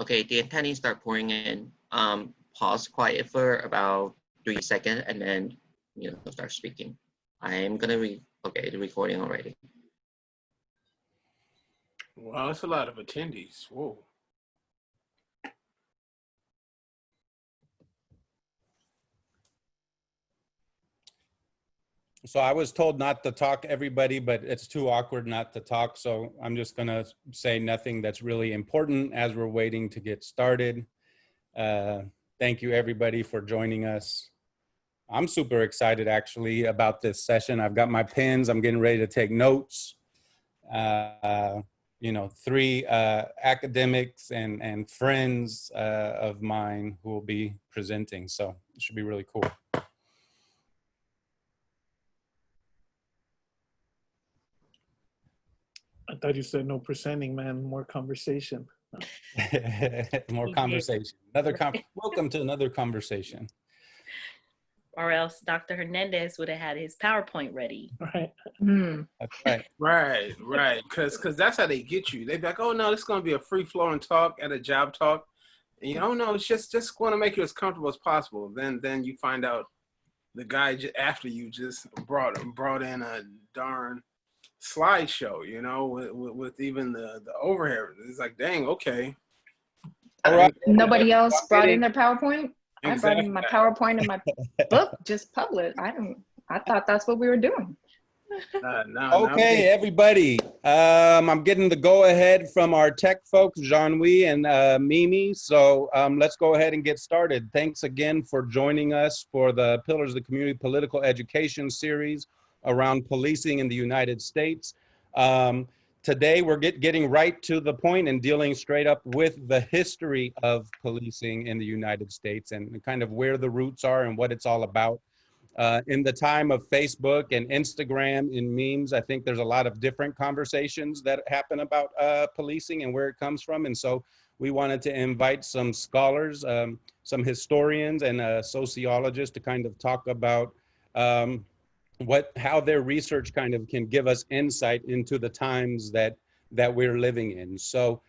Okay, the attendees start pouring in. Pause quiet for about 3 seconds and then start speaking. I'm gonna okay, the recording already. Wow, that's a lot of attendees. Whoa. So I was told not to talk, everybody, but it's too awkward not to talk. So I'm just going to say nothing that's really important as we're waiting to get started. Thank you, everybody, for joining us. I'm super excited, actually, about this session. I've got my pens. I'm getting ready to take notes. Three academics and friends of mine who will be presenting. So it should be really cool. I thought you said no presenting, man, more conversation. More conversation. Welcome to another conversation. Or else Dr. Hernandez would have had his PowerPoint ready. Right. That's right. Right. Because that's how they get you. They be like, oh no, this is gonna be a free flowing talk at a job talk. And you don't know, it's just want to make you as comfortable as possible. Then you find out the guy after you just brought in a darn slideshow, with even the overhead. It's like, dang, okay. Right. Nobody else brought in their PowerPoint? Exactly. I brought in my PowerPoint and my book, just published. I thought that's what we were doing. Okay, everybody. I'm getting the go-ahead from our tech folks, Jean-Louis and Mimi. So let's go ahead and get started. Thanks again for joining us for the Pillars of the Community Political Education series around policing in the United States. Today, we're getting right to the point and dealing straight up with the history of policing in the United States and kind of where the roots are and what it's all about. In the time of Facebook and Instagram and memes, I think there's a lot of different conversations that happen about policing and where it comes from. And so we wanted to invite some scholars, some historians and sociologists to kind of talk about how their research kind of can give us insight into the times that we're living in. So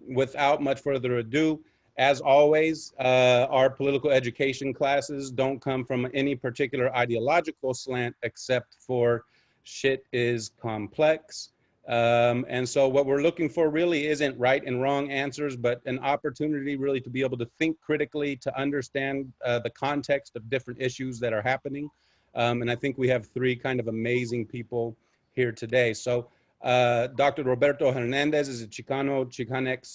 without much further ado, as always, our political education classes don't come from any particular ideological slant except for shit is complex. And so what we're looking for really isn't right and wrong answers, but an opportunity really to be able to think critically, to understand the context of different issues that are happening. And I think we have three kind of amazing people here today. So Dr. Roberto Hernandez is a Chicano, Chicanx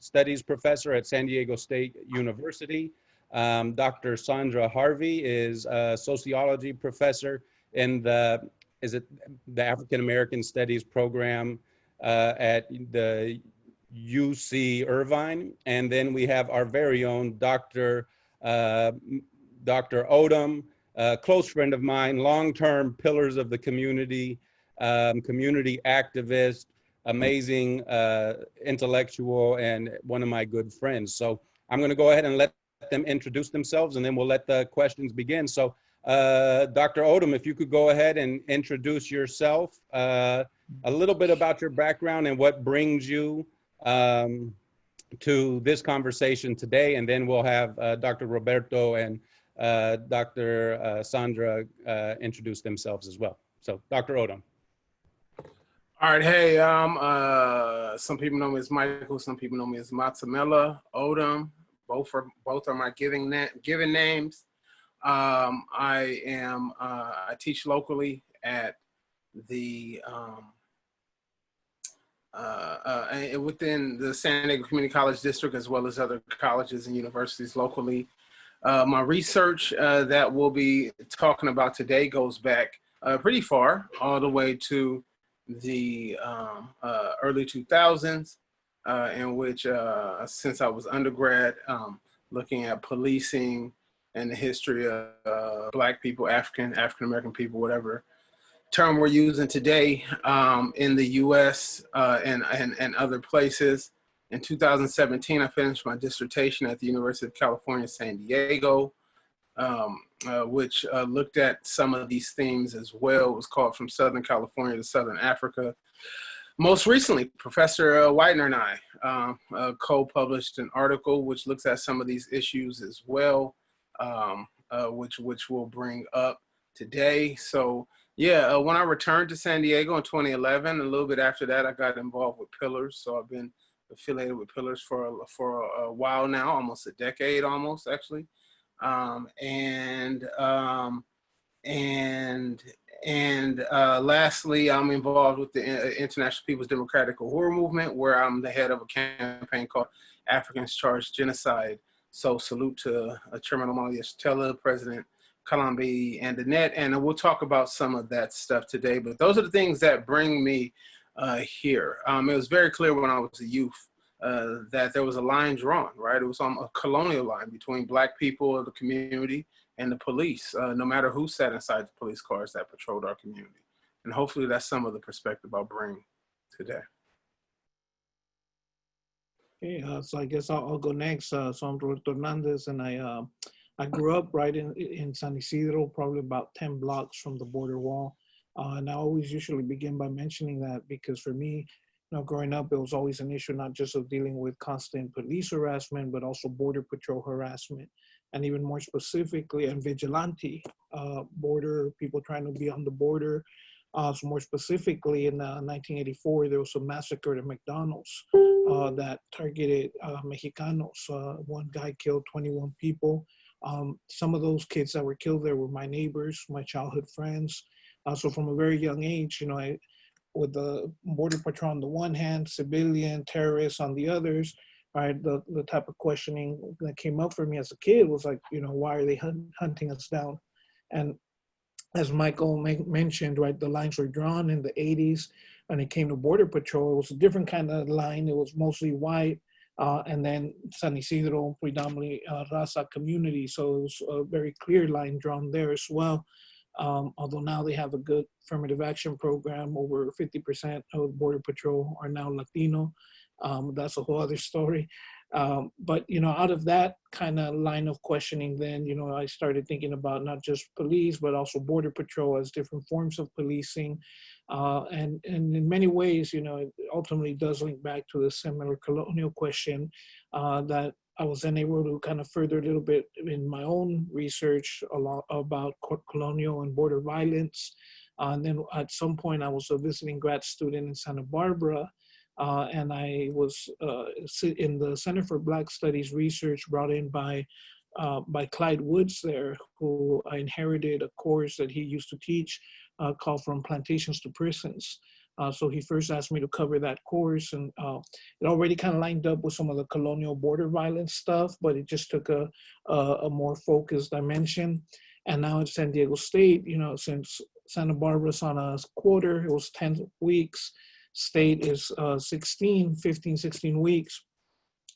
studies professor at San Diego State University. Dr. Sandra Harvey is a sociology professor in the African American Studies program at the UC Irvine. And then we have our very own Dr. Odom, a close friend of mine, long-term Pillars of the Community, community activist, amazing intellectual, and one of my good friends. So I'm going to go ahead and let them introduce themselves, and then we'll let the questions begin. So Dr. Odom, if you could go ahead and introduce yourself, a little bit about your background and what brings you to this conversation today, and then we'll have Dr. Roberto and Dr. Sandra introduce themselves as well. So Dr. Odom. All right, hey, some people know me as Michael, some people know me as Matsemela, Odom. Both are my given names. I teach locally at the within the San Diego Community College District, as well as other colleges and universities locally. My research that we'll be talking about today goes back pretty far, all the way to the early 2000s, in which since I was undergrad, looking at policing and the history of Black people, African-American people, whatever term we're using today, in the US and other places. In 2017, I finished my dissertation at the University of California, San Diego, which looked at some of these themes as well. It was called From Southern California to Southern Africa. Most recently, Professor Widener and I co-published an article which looks at some of these issues as well, which we'll bring up today. So yeah, when I returned to San Diego in 2011, a little bit after that, I got involved with Pillars. So I've been affiliated with Pillars for a while now, almost a decade, almost actually. Lastly, I'm involved with the International People's Democratic Uhuru Movement, where I'm the head of a campaign called Africans Charged Genocide. So salute to Chairman Omali Yeshitela, President Kalambi and Annette, and we'll talk about some of that stuff today. But those are the things that bring me here. It was very clear when I was a youth that there was a line drawn, right? It was on a colonial line between Black people of the community and the police, no matter who sat inside the police cars that patrolled our community. And hopefully that's some of the perspective I'll bring today. Okay, so I guess I'll go next. So I'm Roberto Hernandez, and I grew up right in San Isidro, probably about 10 blocks from the border wall. And I always usually begin by mentioning that because for me, growing up, it was always an issue, not just of dealing with constant police harassment, but also border patrol harassment. And even more specifically, and vigilante border, people trying to be on the border. So more specifically, in 1984, there was a massacre at McDonald's that targeted Mexicanos. One guy killed 21 people. Some of those kids that were killed there were my neighbors, my childhood friends. So from a very young age, with the border patrol on the one hand, civilian terrorists on the others, right? The type of questioning that came up for me as a kid was like, why are they hunting us down? And as Michael mentioned, right, the lines were drawn in the 80s when it came to border patrol. It was a different kind of line. It was mostly white, and then San Isidro, predominantly Raza community. So it was a very clear line drawn there as well. Although now they have a good affirmative action program, over 50% of border patrol are now Latino. That's a whole other story. But, out of that kind of line of questioning, then, I started thinking about not just police, but also border patrol as different forms of policing. And in many ways, it ultimately does link back to the similar colonial question that I was then able to kind of further a little bit in my own research about colonial and border violence. And then at some point, I was a visiting grad student in Santa Barbara, and I was in the Center for Black Studies Research brought in by Clyde Woods there, who I inherited a course that he used to teach called From Plantations to Prisons. So he first asked me to cover that course, and it already kind of lined up with some of the colonial border violence stuff, but it just took a more focused dimension. And now at San Diego State, since Santa Barbara's on a quarter, it was 10 weeks. State is 16 weeks.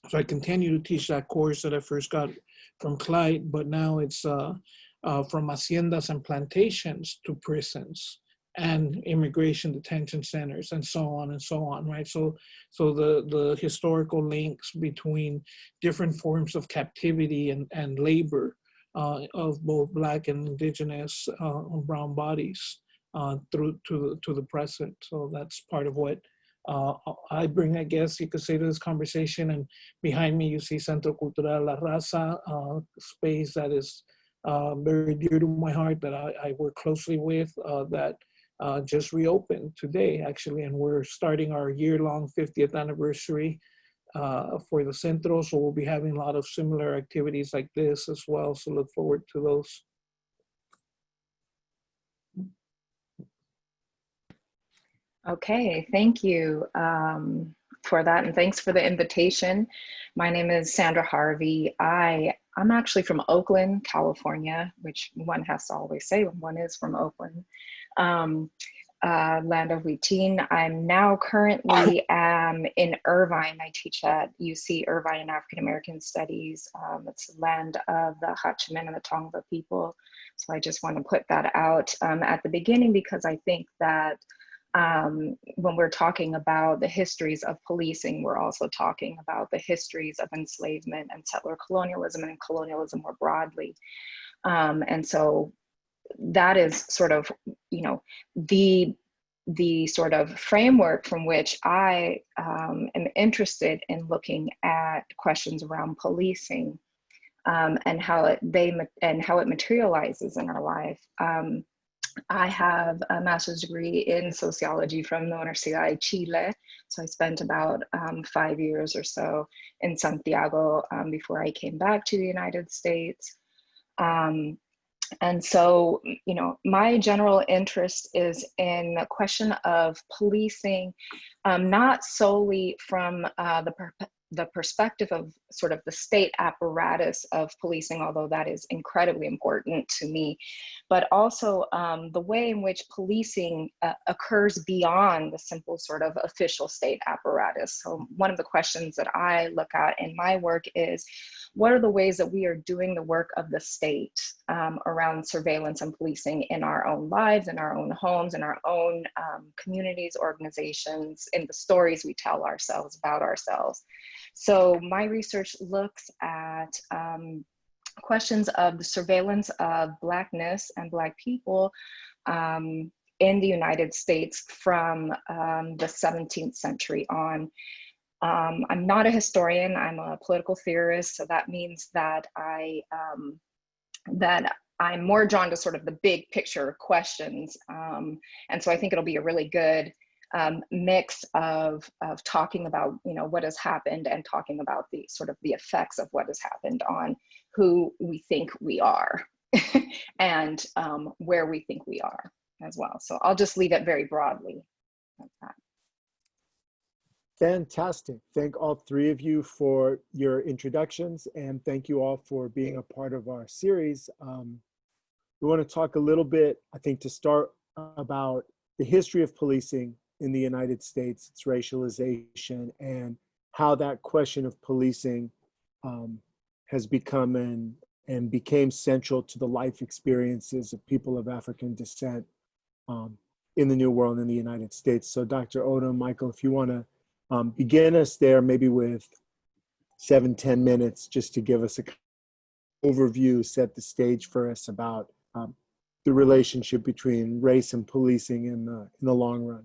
So I continue to teach that course that I first got from Clyde, but now it's from haciendas and plantations to prisons and immigration detention centers and so on, right? So the historical links between different forms of captivity and labor of both Black and Indigenous brown bodies through to the present. So that's part of what I bring, I guess you could say, to this conversation. And behind me, you see Centro Cultural La Raza, space that is very dear to my heart, that I work closely with, that just reopened today, actually, and we're starting our year-long 50th anniversary for the Centro, so we'll be having a lot of similar activities like this as well, so look forward to those. Okay, thank you for that, and thanks for the invitation. My name is Sandra Harvey. I'm actually from Oakland, California, which one has to always say when one is from Oakland, land of Wheateen. I'm now currently in Irvine. I teach at UC Irvine in African American Studies. It's the land of the Hachiman and the Tongva people. So I just want to put that out at the beginning, because I think that when we're talking about the histories of policing, we're also talking about the histories of enslavement and settler colonialism and colonialism more broadly. And so that is sort of, the the sort of framework from which I am interested in looking at questions around policing and how it materializes in our life. I have a master's degree in sociology from the Universidad de Chile. So I spent about 5 years or so in Santiago before I came back to the United States. And so, you know, my general interest is in the question of policing, not solely from the perspective of sort of the state apparatus of policing, although that is incredibly important to me, but also the way in which policing occurs beyond the simple sort of official state apparatus. So one of the questions that I look at in my work is, what are the ways that we are doing the work of the state around surveillance and policing in our own lives, in our own homes, in our own communities, organizations, in the stories we tell ourselves about ourselves. So my research looks at questions of the surveillance of Blackness and Black people in the United States from the 17th century on. I'm not a historian, I'm a political theorist, so that means that I'm more drawn to sort of the big picture questions. And so I think it'll be a really good mix of talking about, you know, what has happened and talking about the sort of the effects of what has happened on who we think we are and where we think we are as well. So I'll just leave it very broadly like that. Fantastic. Thank all three of you for your introductions, and thank you all for being a part of our series. We want to talk a little bit, I think, to start about the history of policing in the United States, its racialization, and how that question of policing has become and became central to the life experiences of people of African descent in the New World in the United States. So Dr. Odom, Michael, if you want to begin us there, maybe with 7-10 minutes, just to give us an overview, set the stage for us about the relationship between race and policing in the long run.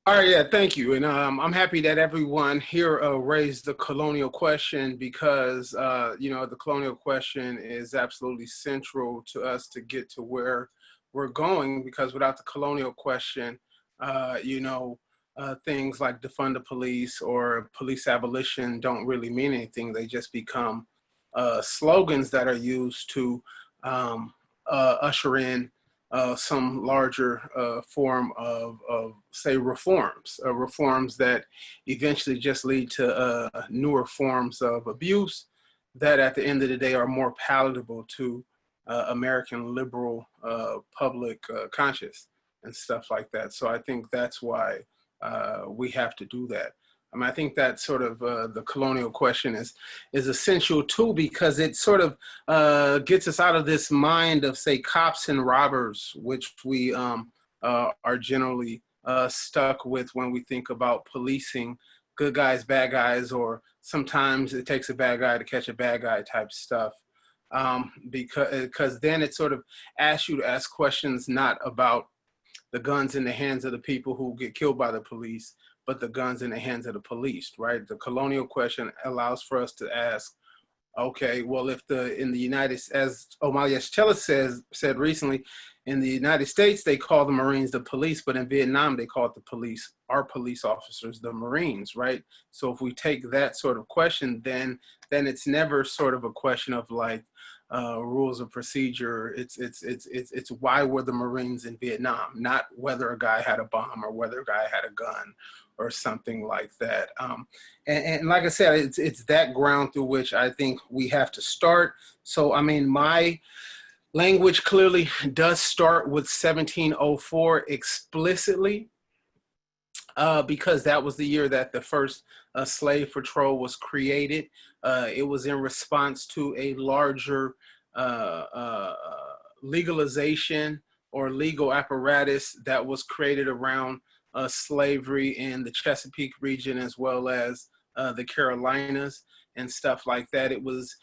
All right, yeah, thank you. And I'm happy that everyone here raised the colonial question because, you know, the colonial question is absolutely central to us to get to where we're going, because without the colonial question, you know, things like defund the police or police abolition don't really mean anything. They just become slogans that are used to usher in some larger form of say, reforms that eventually just lead to newer forms of abuse that at the end of the day are more palatable to American liberal public conscience and stuff like that. So I think that's why we have to do that. I mean, I think that sort of the colonial question is essential too, because it sort of gets us out of this mind of, say, cops and robbers, which we are generally stuck with when we think about policing, good guys, bad guys, or sometimes it takes a bad guy to catch a bad guy type stuff. Because then it sort of asks you to ask questions not about the guns in the hands of the people who get killed by the police, but the guns in the hands of the police, right? The colonial question allows for us to ask, okay, well, if in the United States, as Omar Yeshchela said recently, in the United States, they call the Marines the police, but in Vietnam, they call it the police, our police officers, the Marines, right? So if we take that sort of question, then it's never sort of a question of like, rules of procedure. It's why were the Marines in Vietnam, not whether a guy had a bomb or whether a guy had a gun or something like that. And like I said, it's that ground through which I think we have to start. So, I mean, my language clearly does start with 1704 explicitly, because that was the year that the first slave patrol was created. It was in response to a larger legalization or legal apparatus that was created around slavery in the Chesapeake region, as well as the Carolinas and stuff like that. It was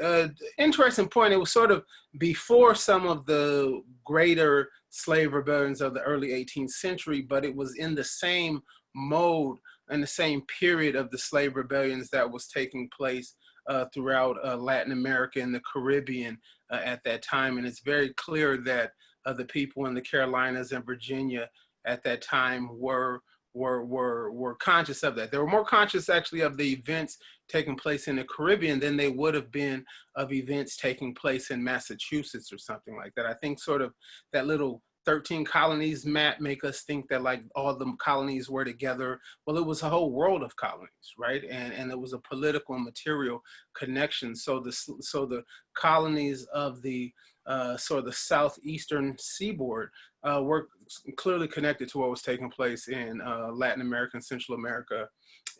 an interesting point. It was sort of before some of the greater slave rebellions of the early 18th century, but it was in the same mode and the same period of the slave rebellions that was taking place throughout Latin America and the Caribbean at that time. And it's very clear that the people in the Carolinas and Virginia at that time were conscious of that. They were more conscious actually of the events taking place in the Caribbean than they would have been of events taking place in Massachusetts or something like that. I think sort of that little 13 colonies map make us think that like all the colonies were together. Well, it was a whole world of colonies, right? And it was a political and material connection. So the colonies of the sort of the southeastern seaboard were clearly connected to what was taking place in Latin America and Central America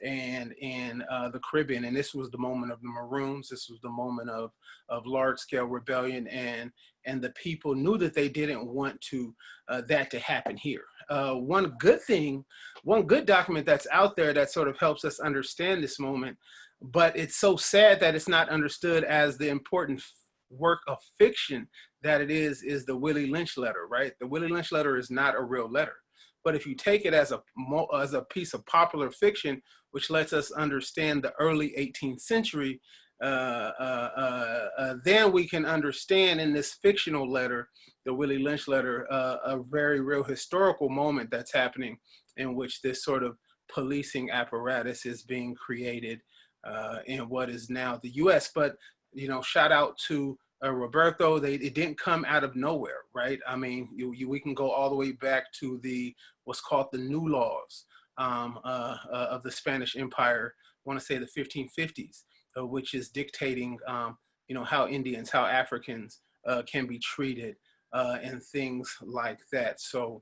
and in the Caribbean. And this was the moment of the Maroons. This was the moment of large-scale rebellion, and the people knew that they didn't want to that to happen here. One good document that's out there that sort of helps us understand this moment, but it's so sad that it's not understood as the important work of fiction that it is the Willie Lynch letter, right? The Willie Lynch letter is not a real letter, but if you take it as a piece of popular fiction, which lets us understand the early 18th century, then we can understand in this fictional letter, the Willie Lynch letter, a very real historical moment that's happening in which this sort of policing apparatus is being created in what is now the US. But, you know, shout out to Roberto, it didn't come out of nowhere, right? I mean, we can go all the way back to what's called the New Laws of the Spanish Empire, I want to say the 1550s, which is dictating, you know, how Indians, how Africans can be treated and things like that. So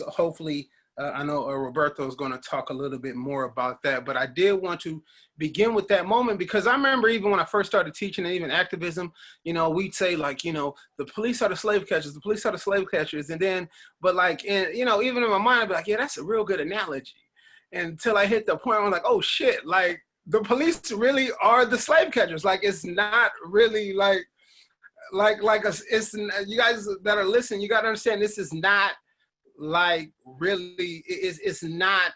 hopefully, I know Roberto is going to talk a little bit more about that, but I did want to begin with that moment because I remember even when I first started teaching and even activism, you know, we'd say like, you know, the police are the slave catchers, the police are the slave catchers. And then, but like, you know, even in my mind, I'd be like, yeah, that's a real good analogy. Until I hit the point where I'm like, oh shit, like the police really are the slave catchers. Like, it's not really it's you guys that are listening, you got to understand this is not like really, it's not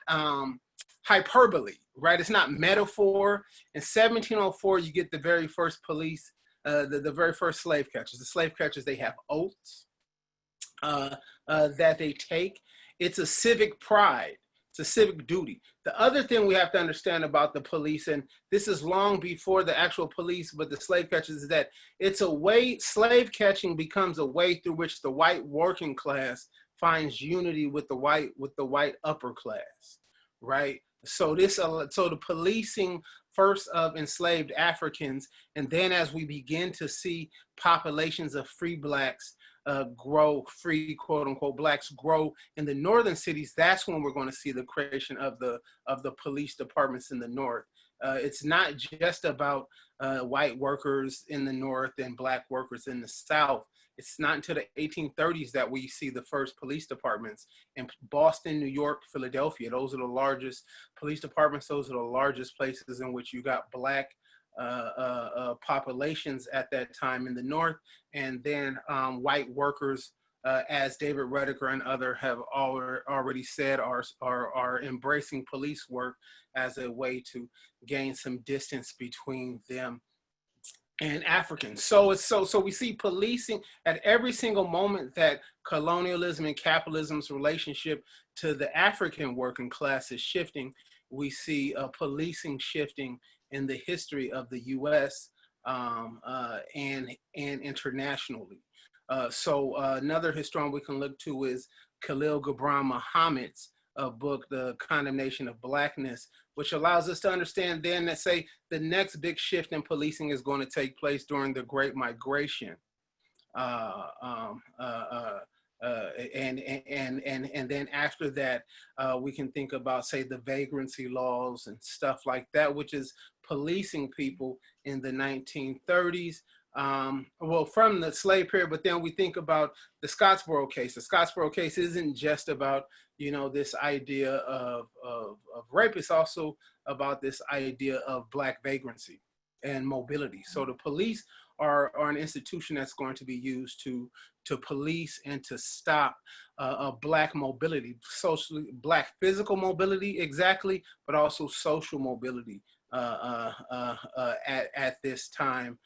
hyperbole, right? It's not metaphor. In 1704, you get the very first police, the very first slave catchers. The slave catchers, they have oaths that they take. It's a civic pride. It's a civic duty. The other thing we have to understand about the police, and this is long before the actual police, but the slave catchers, is that it's a way, slave catching becomes a way through which the white working class finds unity with the white upper class, right? So so the policing first of enslaved Africans, and then as we begin to see populations of free blacks grow, free quote unquote blacks grow in the northern cities, that's when we're going to see the creation of the police departments in the north. It's not just about white workers in the north and black workers in the south. It's not until the 1830s that we see the first police departments in Boston, New York, Philadelphia. Those are the largest police departments. Those are the largest places in which you got black populations at that time in the north. And then white workers, as David Rediker and others have already said, are embracing police work as a way to gain some distance between them and Africans. So we see policing at every single moment that colonialism and capitalism's relationship to the African working class is shifting. We see policing shifting in the history of the U.S. And internationally. So another historian we can look to is Khalil Gibran Muhammad's book, The Condemnation of Blackness, which allows us to understand then that, say, the next big shift in policing is going to take place during the Great Migration. And then after that, we can think about, say, the vagrancy laws and stuff like that, which is policing people in the 1930s. Well, from the slave period, but then we think about the Scottsboro case. The Scottsboro case isn't just about, you know, this idea of rape. It's also about this idea of black vagrancy and mobility. So the police are an institution that's going to be used to police and to stop Black mobility, socially Black physical mobility, exactly, but also social mobility at this time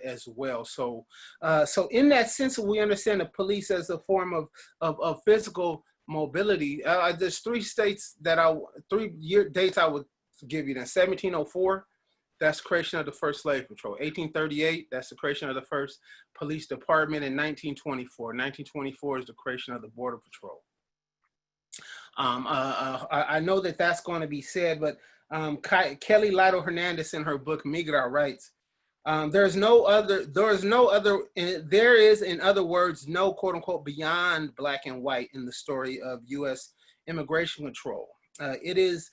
as well. So in that sense, we understand the police as a form of physical mobility. There's three dates I would give you. Then 1704, that's creation of the first slave patrol. 1838, that's the creation of the first police department. In 1924 is the creation of the border patrol. I know that's going to be said, but Kelly Lido Hernandez in her book Migra writes, there is, in other words, no quote unquote beyond Black and white in the story of U.S. immigration control. It is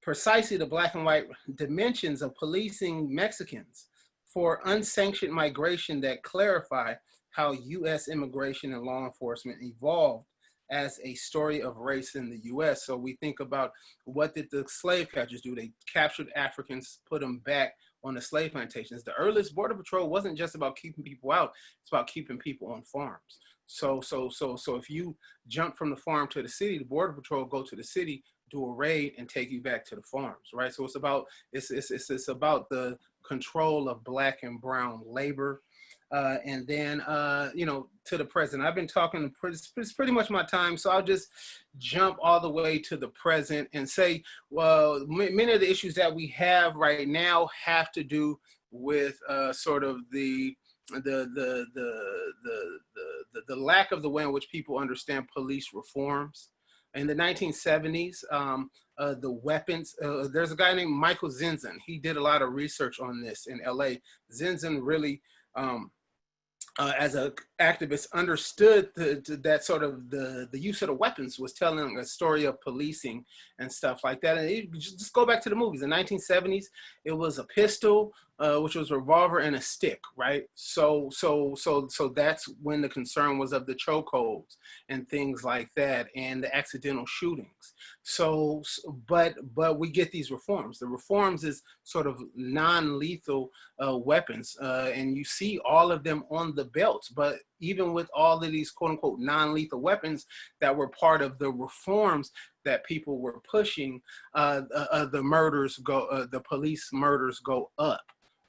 precisely the Black and white dimensions of policing Mexicans for unsanctioned migration that clarify how U.S. immigration and law enforcement evolved as a story of race in the U.S. So we think about, what did the slave catchers do? They captured Africans, put them back on the slave plantations. The earliest border patrol wasn't just about keeping people out, it's about keeping people on farms. So if you jump from the farm to the city, the border patrol go to the city, do a raid, and take you back to the farms, right? So it's about the control of Black and brown labor. And then, to the present. I've been talking, it's pretty much my time, so I'll just jump all the way to the present and say, well, many of the issues that we have right now have to do with sort of the lack of the way in which people understand police reforms. In the 1970s, the weapons, there's a guy named Michael Zinzin. He did a lot of research on this in LA. Zinzin really, as an activist, understood that sort of the use of the weapons was telling a story of policing and stuff like that. And just go back to the movies. In the 1970s, it was a pistol, which was a revolver, and a stick, right? So that's when the concern was of the chokeholds and things like that, and the accidental shootings. But we get these reforms. The reforms is sort of non-lethal weapons, and you see all of them on the belts. But even with all of these quote unquote non-lethal weapons that were part of the reforms that people were pushing, the police murders go up.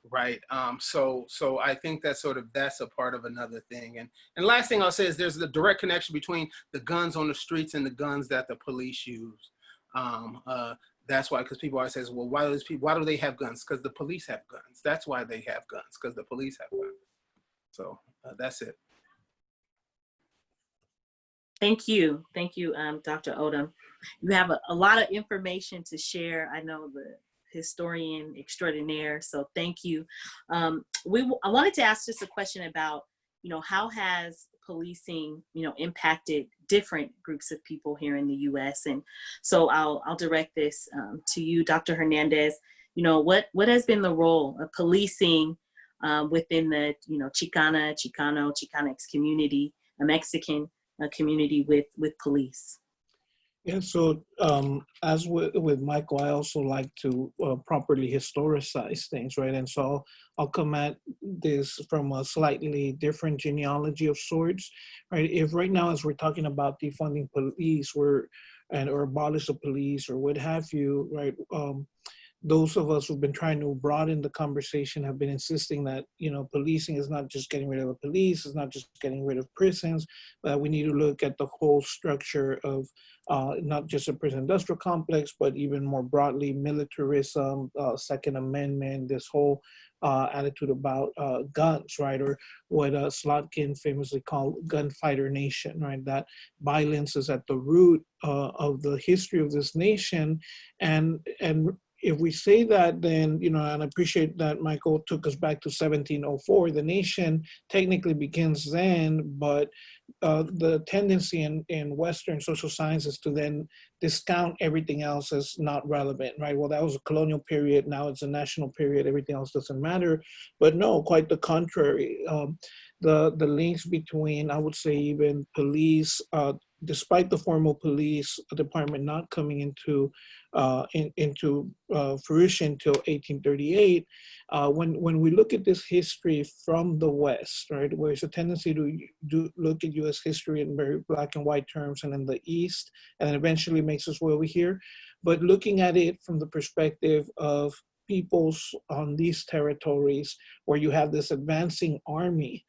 Right. So I think that's a part of another thing. And last thing I'll say is there's the direct connection between the guns on the streets and the guns that the police use. That's why, because people always say, well, why do they have guns? Because the police have guns. That's why they have guns, because the police have guns. So that's it. Thank you, Dr. Odom. You have a lot of information to share. I know the historian extraordinaire, so thank you. I wanted to ask just a question about, how has policing, impacted different groups of people here in the U.S. And so I'll direct this to you, Dr. Hernandez. What has been the role of policing within the, Chicana, Chicano, Chicanx community, a Mexican community with police? Yeah, so as with Michael, I also like to properly historicize things, right? And so I'll come at this from a slightly different genealogy of sorts, right? If right now, as we're talking about defunding police or abolish the police or what have you, right? Those of us who've been trying to broaden the conversation have been insisting that, policing is not just getting rid of the police, it's not just getting rid of prisons, but we need to look at the whole structure of not just a prison industrial complex, but even more broadly, militarism, Second Amendment, this whole attitude about guns, right? Or what Slotkin famously called gunfighter nation, right? That violence is at the root of the history of this nation. And if we say that, then, and I appreciate that Michael took us back to 1704, the nation technically begins then, but, the tendency in Western social sciences to then discount everything else as not relevant, right? Well, that was a colonial period. Now it's a national period. Everything else doesn't matter. But no, quite the contrary. The links between, I would say, even police, despite the formal police department not coming into fruition till 1838, when we look at this history from the West, right, where there's a tendency to look at U.S. history in very black and white terms, and in the East, and then eventually makes its way over here, but looking at it from the perspective of peoples on these territories, where you have this advancing army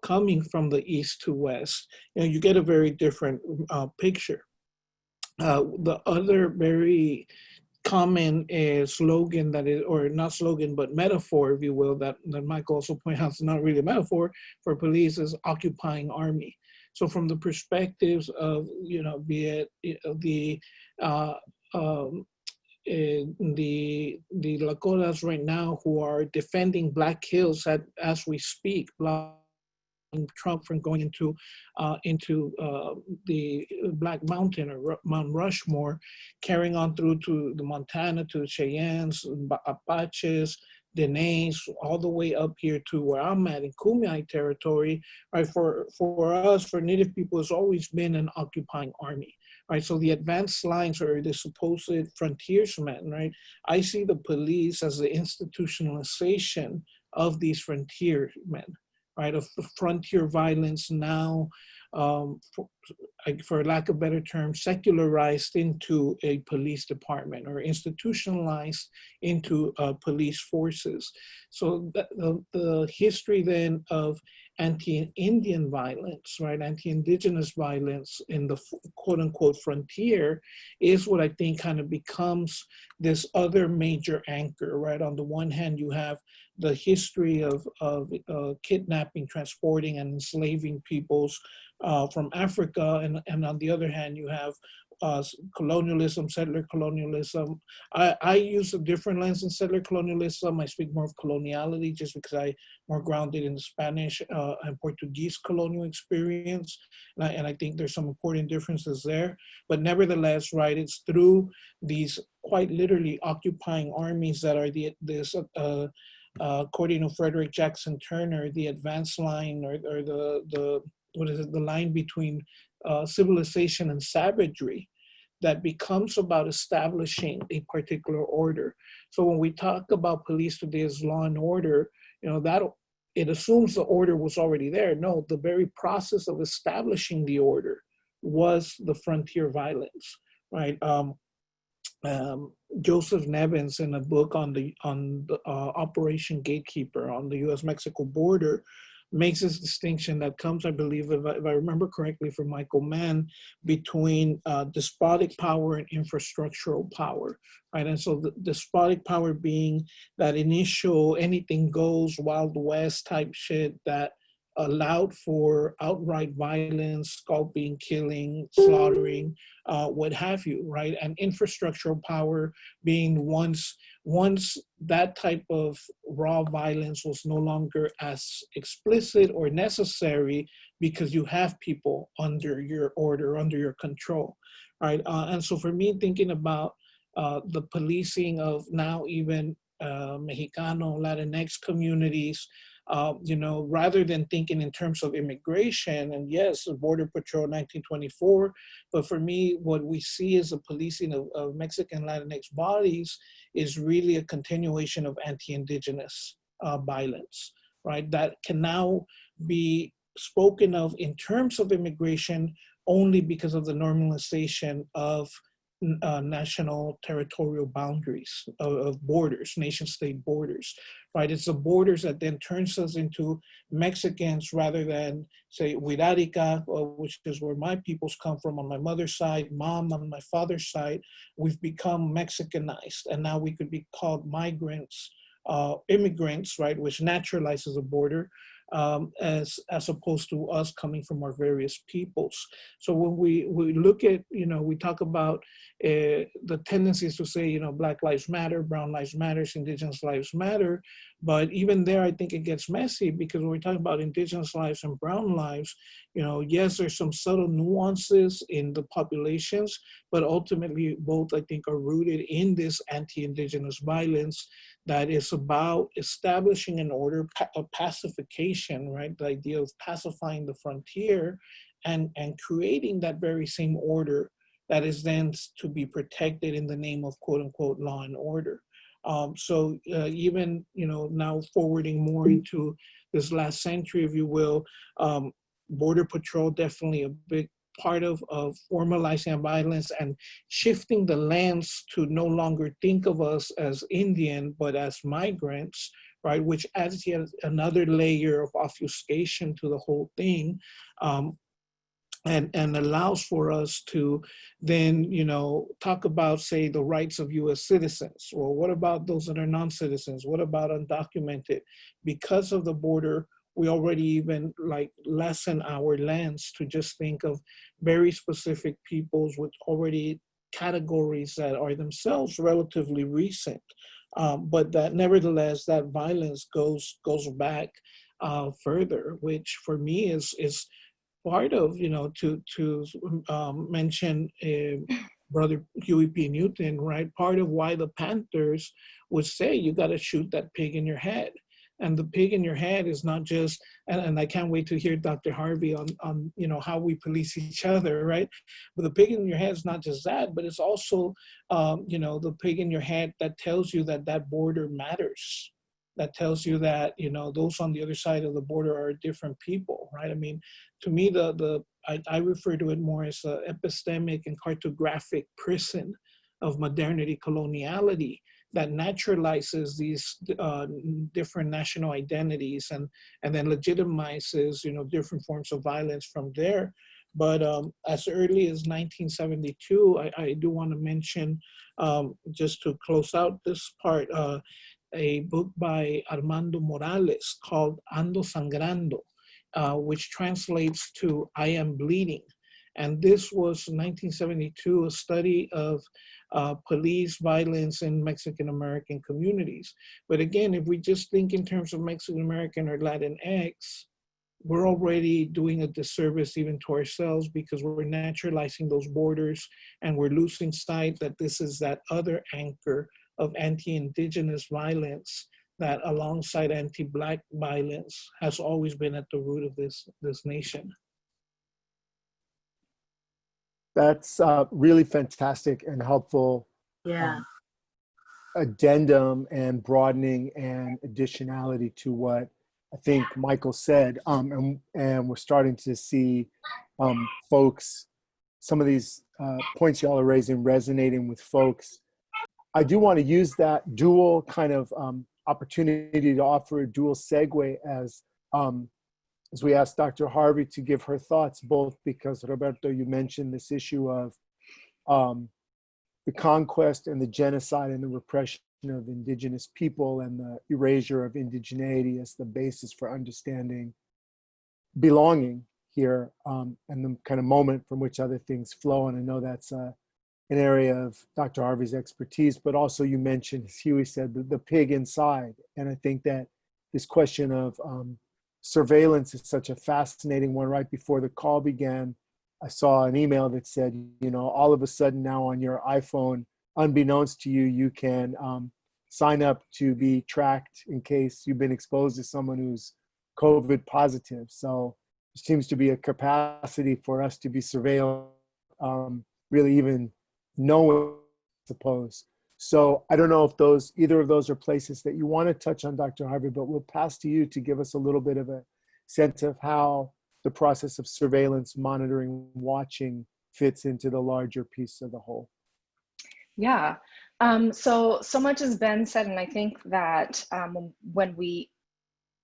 coming from the East to West, you get a very different picture. The other very common slogan that is, or not slogan, but metaphor, if you will, that Michael also pointed out is not really a metaphor for police, is occupying army. So from the perspectives of, be it the Lakotas right now who are defending Black Hills as we speak, Trump from going into the Black Mountain or Mount Rushmore, carrying on through to the Montana, to the Cheyennes, Apaches, Diné's, all the way up here to where I'm at in Kumeyaay territory, right? For us, for Native people, it's always been an occupying army, right? So the advanced lines or the supposed frontiersmen, right? I see the police as the institutionalization of these frontiersmen, right, of frontier violence now, for lack of a better term, secularized into a police department or institutionalized into police forces. So the history then of anti-Indian violence, right, anti-Indigenous violence in the quote unquote frontier is what I think kind of becomes this other major anchor, right? On the one hand, you have the history of kidnapping, transporting, and enslaving peoples from Africa, and on the other hand, you have colonialism, settler colonialism. I use a different lens in settler colonialism. I speak more of coloniality just because I'm more grounded in the Spanish and Portuguese colonial experience, and I think there's some important differences there. But nevertheless, right, it's through these quite literally occupying armies that are according to Frederick Jackson Turner, the advanced line or the line between civilization and savagery that becomes about establishing a particular order. So when we talk about police today as law and order, that it assumes the order was already there. No, the very process of establishing the order was the frontier violence, right? Joseph Nevins, in a book on the Operation Gatekeeper on the U.S.-Mexico border, makes this distinction that comes, I believe, if I remember correctly, from Michael Mann, between despotic power and infrastructural power, right? And so the despotic power being that initial anything goes Wild West type shit that allowed for outright violence, scalping, killing, slaughtering, what have you, right? And infrastructural power being once that type of raw violence was no longer as explicit or necessary because you have people under your order, under your control, right? And so for me, thinking about the policing of now even Mexicano, Latinx communities, rather than thinking in terms of immigration, and yes, the Border Patrol 1924, but for me, what we see as a policing of Mexican Latinx bodies is really a continuation of anti-Indigenous violence, right? That can now be spoken of in terms of immigration only because of the normalization of national territorial boundaries of borders, nation state borders, right? It's the borders that then turns us into Mexicans rather than, say, Huirarica, which is where my peoples come from on my mother's side, Mom on my father's side. We've become Mexicanized, and now we could be called migrants, immigrants, right, which naturalizes a border. As opposed to us coming from our various peoples. So when we look at, we talk about the tendencies to say, Black Lives Matter, Brown Lives Matter, Indigenous Lives Matter, But even there, I think it gets messy because when we're talking about indigenous lives and brown lives, you know, yes, there's some subtle nuances in the populations, but ultimately both, I think, are rooted in this anti-indigenous violence that is about establishing an order of pacification, right? The idea of pacifying the frontier and creating that very same order that is then to be protected in the name of quote unquote law and order. So even, you know, now forwarding more into this last century, if you will, Border Patrol definitely a big part of formalizing violence and shifting the lens to no longer think of us as Indian, but as migrants, right? Which adds yet another layer of obfuscation to the whole thing. And allows for us to then, you know, talk about, say, the rights of US citizens. Well, what about those that are non-citizens? What about undocumented? Because of the border, we already even like lessen our lens to just think of very specific peoples with already categories that are themselves relatively recent. But that nevertheless, that violence goes back further, which for me is part of, you know, to mention Brother Huey P. Newton, right? Part of why the Panthers would say you got to shoot that pig in your head. And the pig in your head is not just, and I can't wait to hear Dr. Harvey on you know, how we police each other, right? But the pig in your head is not just that, but it's also, you know, the pig in your head that tells you that that border matters. That tells you that, you know, those on the other side of the border are different people, right? I mean, to me, I refer to it more as an epistemic and cartographic prison of modernity coloniality that naturalizes these different national identities and then legitimizes, you know, different forms of violence from there. But as early as 1972, I do want to mention, just to close out this part, a book by Armando Morales called Ando Sangrando, which translates to I Am Bleeding. And this was 1972, a study of police violence in Mexican-American communities. But again, if we just think in terms of Mexican-American or Latinx, we're already doing a disservice even to ourselves because we're naturalizing those borders and we're losing sight that this is that other anchor of anti-indigenous violence that alongside anti-Black violence has always been at the root of this nation. That's really fantastic and helpful Yeah. addendum and broadening and additionality to what I think Michael said. And we're starting to see folks, some of these points y'all are raising resonating with folks. I do want to use that dual kind of opportunity to offer a dual segue as we asked Dr. Harvey to give her thoughts, both because, Roberto, you mentioned this issue of the conquest and the genocide and the repression of indigenous people and the erasure of indigeneity as the basis for understanding belonging here, and the kind of moment from which other things flow. And I know that's an area of Dr. Harvey's expertise, but also you mentioned, as Huey said, the pig inside. And I think that this question of surveillance is such a fascinating one. Right before the call began, I saw an email that said, you know, all of a sudden now on your iPhone, unbeknownst to you, you can sign up to be tracked in case you've been exposed to someone who's COVID positive. So there seems to be a capacity for us to be surveilled, really even knowing, I suppose. So I don't know if either of those are places that you want to touch on, Dr. Harvey, but we'll pass to you to give us a little bit of a sense of how the process of surveillance, monitoring, watching fits into the larger piece of the whole. Yeah, so much has been said, and I think that when we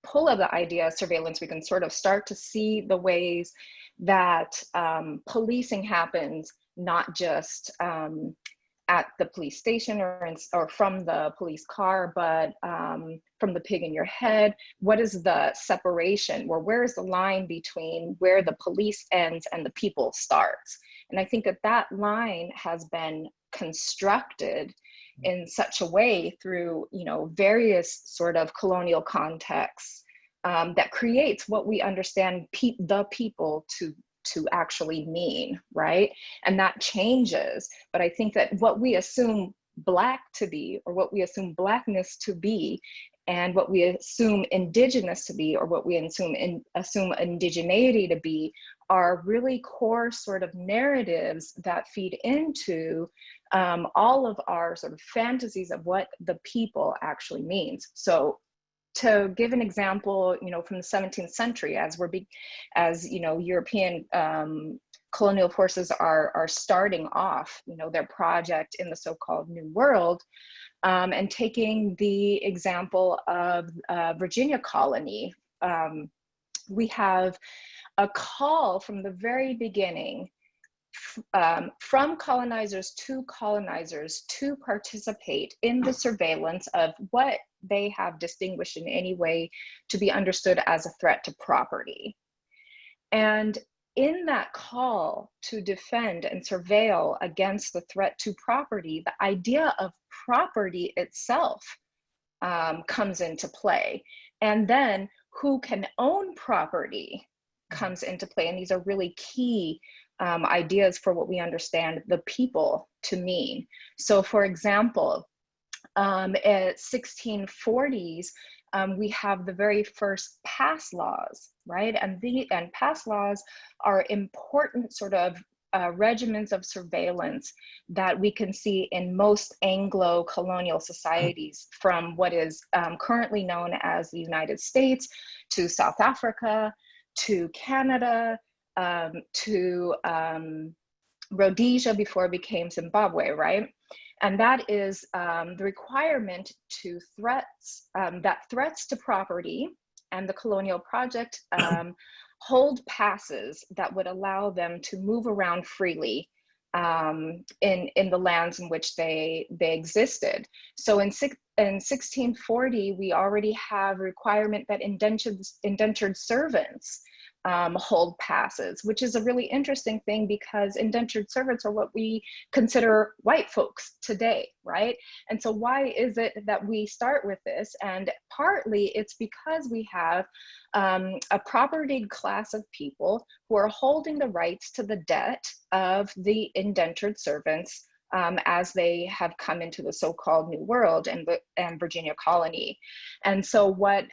pull up the idea of surveillance, we can sort of start to see the ways that policing happens, not just at the police station or from the police car, but from the pig in your head. What is the separation, or where is the line between where the police ends and the people starts? And I think that line has been constructed in such a way through, you know, various sort of colonial contexts that creates what we understand the people to actually mean, right? And that changes. But I think that what we assume Black to be, or what we assume Blackness to be, and what we assume Indigenous to be, or what we assume indigeneity to be, are really core sort of narratives that feed into all of our sort of fantasies of what the people actually means. So to give an example, you know, from the 17th century, as you know, European colonial forces are starting off, you know, their project in the so-called New World, and taking the example of Virginia colony, we have a call from the very beginning from colonizers to participate in the surveillance of what they have distinguished in any way to be understood as a threat to property. And in that call to defend and surveil against the threat to property, the idea of property itself comes into play. And then who can own property comes into play. And these are really key ideas for what we understand the people to mean. So for example, at 1640s, we have the very first pass laws, right? And pass laws are important sort of regimens of surveillance that we can see in most Anglo-colonial societies, from what is currently known as the United States to South Africa to Canada to Rhodesia before it became Zimbabwe, right? And that is the requirement to threats to property and the colonial project hold passes that would allow them to move around freely in the lands in which they existed. So in 1640, we already have a requirement that indentured servants hold passes, which is a really interesting thing because indentured servants are what we consider white folks today, right? And so why is it that we start with this? And partly it's because we have a propertied class of people who are holding the rights to the debt of the indentured servants as they have come into the so-called New World and Virginia colony. And so what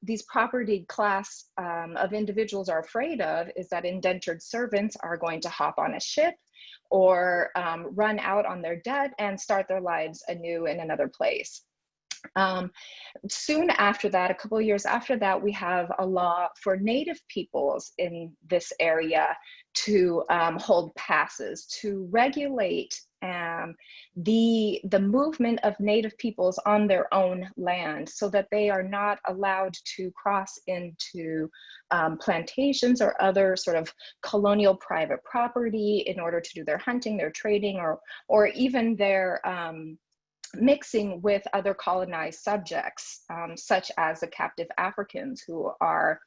these propertied class of individuals are afraid of is that indentured servants are going to hop on a ship or run out on their debt and start their lives anew in another place. Soon after that, a couple of years after that, we have a law for Native peoples in this area to hold passes to regulate the movement of Native peoples on their own land, so that they are not allowed to cross into plantations or other sort of colonial private property in order to do their hunting, their trading, or even their mixing with other colonized subjects, such as the captive Africans who are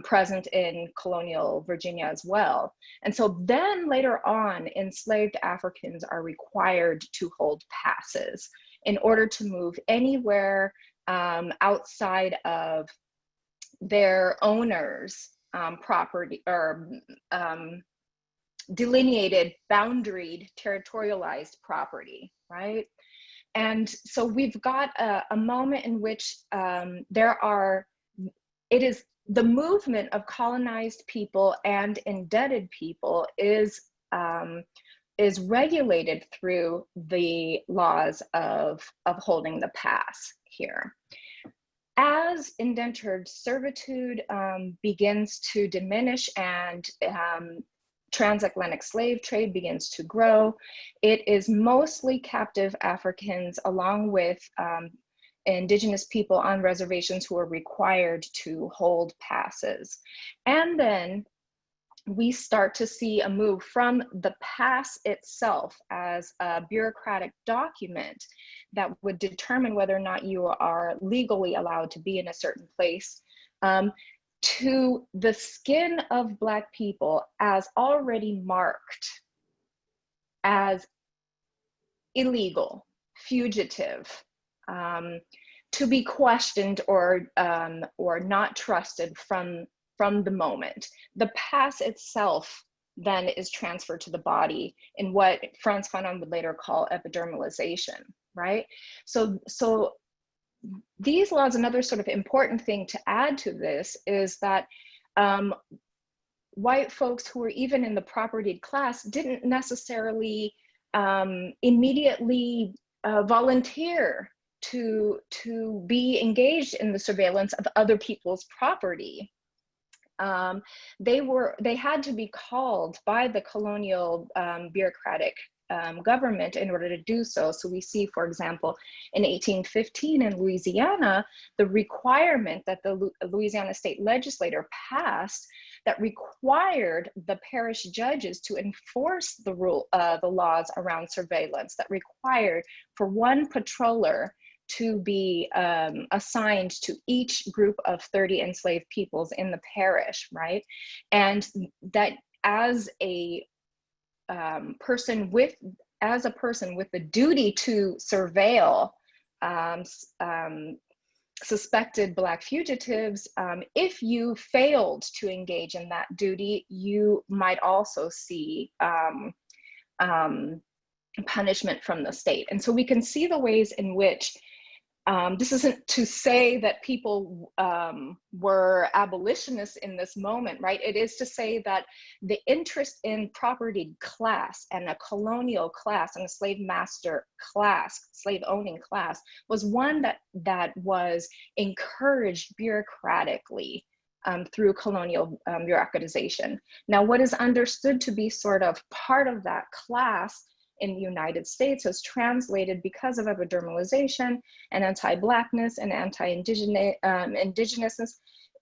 present in colonial Virginia as well. And so then later on, enslaved Africans are required to hold passes in order to move anywhere outside of their owners' property or delineated, boundaried, territorialized property, right? And so we've got a moment in which it is the movement of colonized people and indebted people is regulated through the laws of holding the pass here. As indentured servitude begins to diminish and transatlantic slave trade begins to grow, it is mostly captive Africans along with indigenous people on reservations who are required to hold passes. And then we start to see a move from the pass itself as a bureaucratic document that would determine whether or not you are legally allowed to be in a certain place, to the skin of Black people as already marked as illegal, fugitive, to be questioned or not trusted from the moment. The pass itself then is transferred to the body in what Frantz Fanon would later call epidermalization, right? So these laws, another sort of important thing to add to this is that white folks who were even in the propertied class didn't necessarily immediately volunteer to be engaged in the surveillance of other people's property. They had to be called by the colonial bureaucratic government in order to do so. So we see, for example, in 1815 in Louisiana, the requirement that the Louisiana state legislature passed that required the parish judges to enforce the laws around surveillance, that required for one patroller to be assigned to each group of 30 enslaved peoples in the parish, right? And that as a person with the duty to surveil suspected Black fugitives, if you failed to engage in that duty, you might also see punishment from the state. And so we can see the ways in which this isn't to say that people were abolitionists in this moment, right? It is to say that the interest in propertied class and a colonial class and a slave master class, slave owning class, was one that was encouraged bureaucratically through colonial bureaucratization. Now, what is understood to be sort of part of that class in the United States has translated because of epidermalization and anti-Blackness and anti-Indigenousness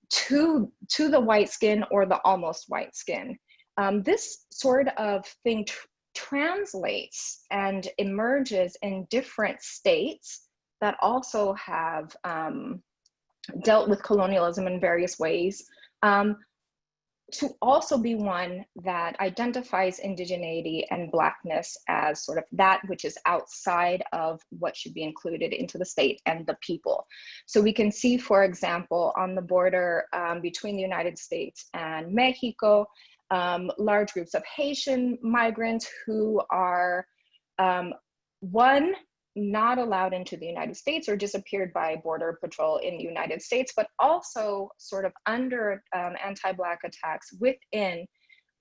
to the white skin or the almost white skin. This sort of thing translates and emerges in different states that also have dealt with colonialism in various ways, to also be one that identifies indigeneity and Blackness as sort of that which is outside of what should be included into the state and the people. So we can see, for example, on the border between the United States and Mexico, large groups of Haitian migrants who are, one, not allowed into the United States or disappeared by Border Patrol in the United States, but also sort of under anti-Black attacks within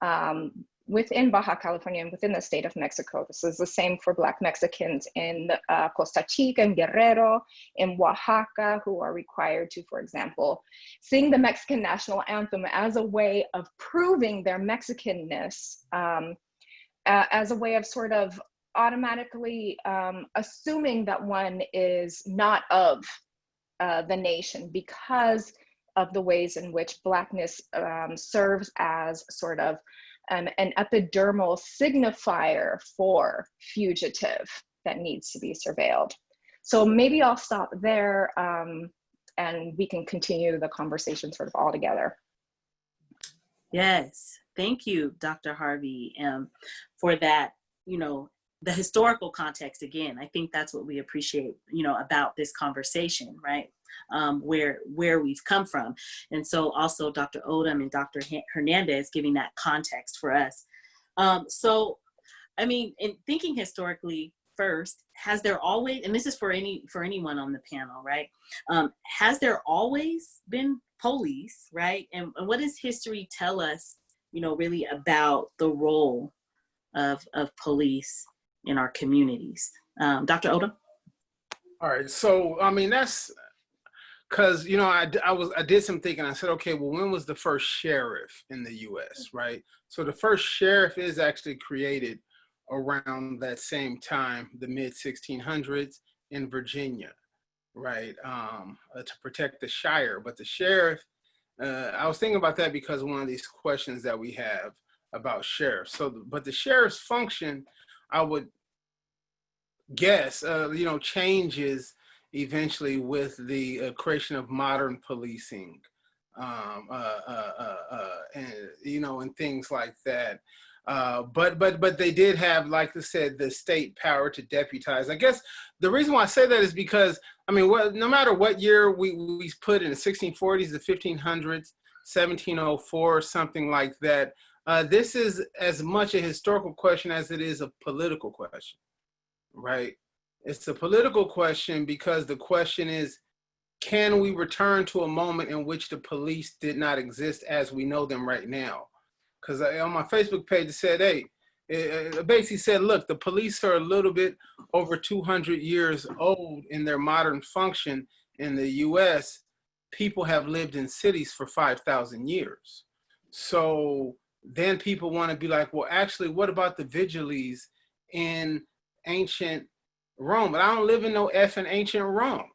Baja California and within the state of Mexico. This is the same for Black Mexicans in Costa Chica and Guerrero, in Oaxaca, who are required to, for example, sing the Mexican national anthem as a way of proving their Mexicanness, as a way of sort of automatically assuming that one is not of the nation because of the ways in which Blackness serves as sort of an epidermal signifier for fugitive that needs to be surveilled. So maybe I'll stop there and we can continue the conversation sort of all together. Yes, thank you, Dr. Harvey, for that, the historical context. Again, I think that's what we appreciate, about this conversation, right? Where we've come from. And so also Dr. Odom and Dr. Hernandez giving that context for us. So, I mean, in thinking historically first, has there always, and this is for anyone on the panel, right? Has there always been police, right? And what does history tell us, really about the role of police in our communities? Dr. Odom? All right, so I mean, that's because I did some thinking. I said, okay, well, when was the first sheriff in the U.S., right? So the first sheriff is actually created around that same time, the mid 1600s in Virginia, right? To protect the shire. But the sheriff, I was thinking about that because one of these questions that we have about sheriffs. So, but the sheriff's function, I would guess, changes eventually with the creation of modern policing, and things like that. But they did have, like I said, the state power to deputize. I guess the reason why I say that is because, I mean, no matter what year we put in the 1640s, the 1500s, 1704, something like that, this is as much a historical question as it is a political question, right? It's a political question because the question is, can we return to a moment in which the police did not exist as we know them right now? Because on my Facebook page, it said, hey, it basically said, look, the police are a little bit over 200 years old in their modern function in the US. People have lived in cities for 5,000 years. So then people want to be like, well, actually, what about the vigiles in ancient Rome? But I don't live in no effing ancient Rome.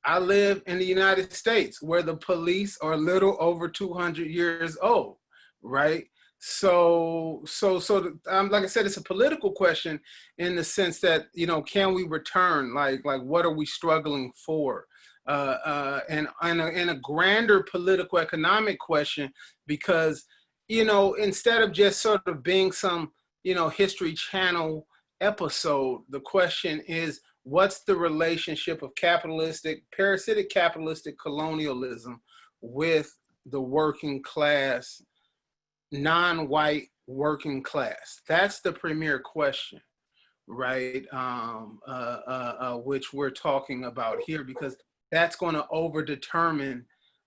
I live in the United States where the police are a little over 200 years old, right? So like I said, it's a political question in the sense that, you know, can we return? Like what are we struggling for? And a grander political economic question, because, you know, instead of just sort of being some, you know, History Channel episode, the question is, what's the relationship of parasitic capitalistic colonialism with the working class, non-white working class? That's the premier question, right? Which we're talking about here, because that's going to overdetermine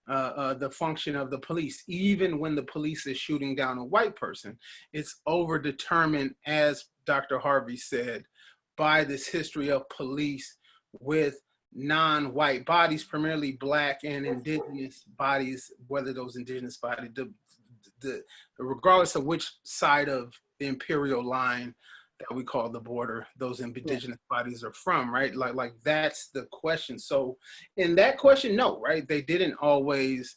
the function of the police. Even when the police is shooting down a white person, it's overdetermined, as Dr. Harvey said, by this history of police with non-white bodies, primarily Black and indigenous bodies, whether those indigenous bodies, regardless of which side of the imperial line that we call the border, those indigenous bodies are from, right? Like that's the question. So in that question, no, right? They didn't always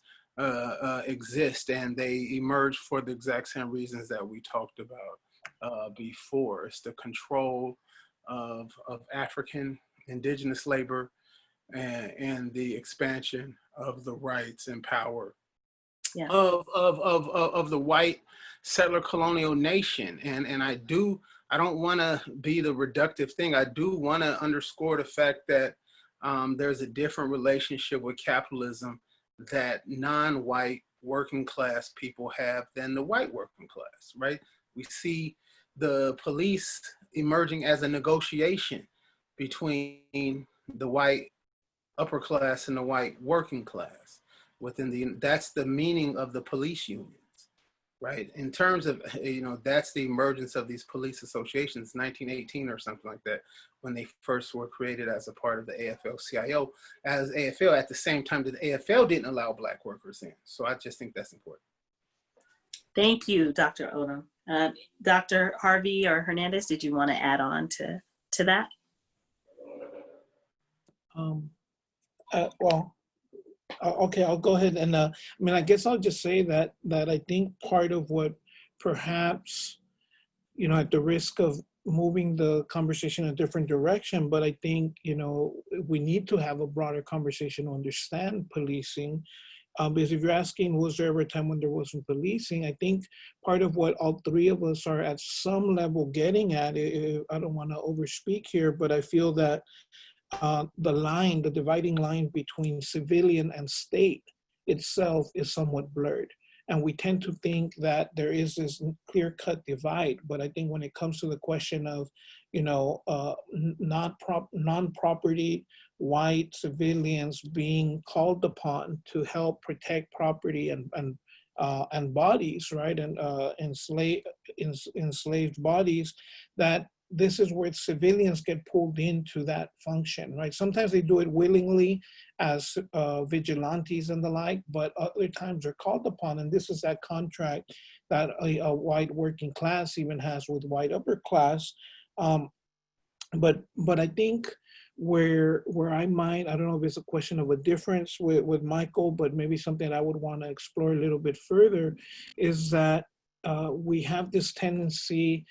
exist, and they emerged for the exact same reasons that we talked about before. It's the control of African indigenous labor and the expansion of the rights and power of the white settler colonial nation. And I don't want to be the reductive thing. I do want to underscore the fact that there's a different relationship with capitalism that non-white working class people have than the white working class, right? We see the police emerging as a negotiation between the white upper class and the white working class. That's the meaning of the police unions, right? In terms of, you know, that's the emergence of these police associations, 1918 or something like that, when they first were created as a part of the AFL-CIO, as AFL at the same time that the AFL didn't allow Black workers in. So I just think that's important. Thank you, Dr. Odom. Dr. Harvey or Hernandez, did you want to add on to that? Well, okay, I'll go ahead and I mean, I guess I'll just say that I think part of what perhaps, you know, at the risk of moving the conversation in a different direction, but I think, you know, we need to have a broader conversation to understand policing. Because if you're asking, was there ever a time when there wasn't policing? I think part of what all three of us are at some level getting at, I don't want to overspeak here, but I feel that the dividing line between civilian and state itself is somewhat blurred. And we tend to think that there is this clear-cut divide. But I think when it comes to the question of, you know, non-property white civilians being called upon to help protect property and bodies, right, and enslaved bodies, that this is where civilians get pulled into that function, right? Sometimes they do it willingly as vigilantes and the like, but other times they're called upon, and this is that contract that a white working class even has with white upper class. But I think where I don't know if it's a question of a difference with Michael, but maybe something I would want to explore a little bit further, is that we have this tendency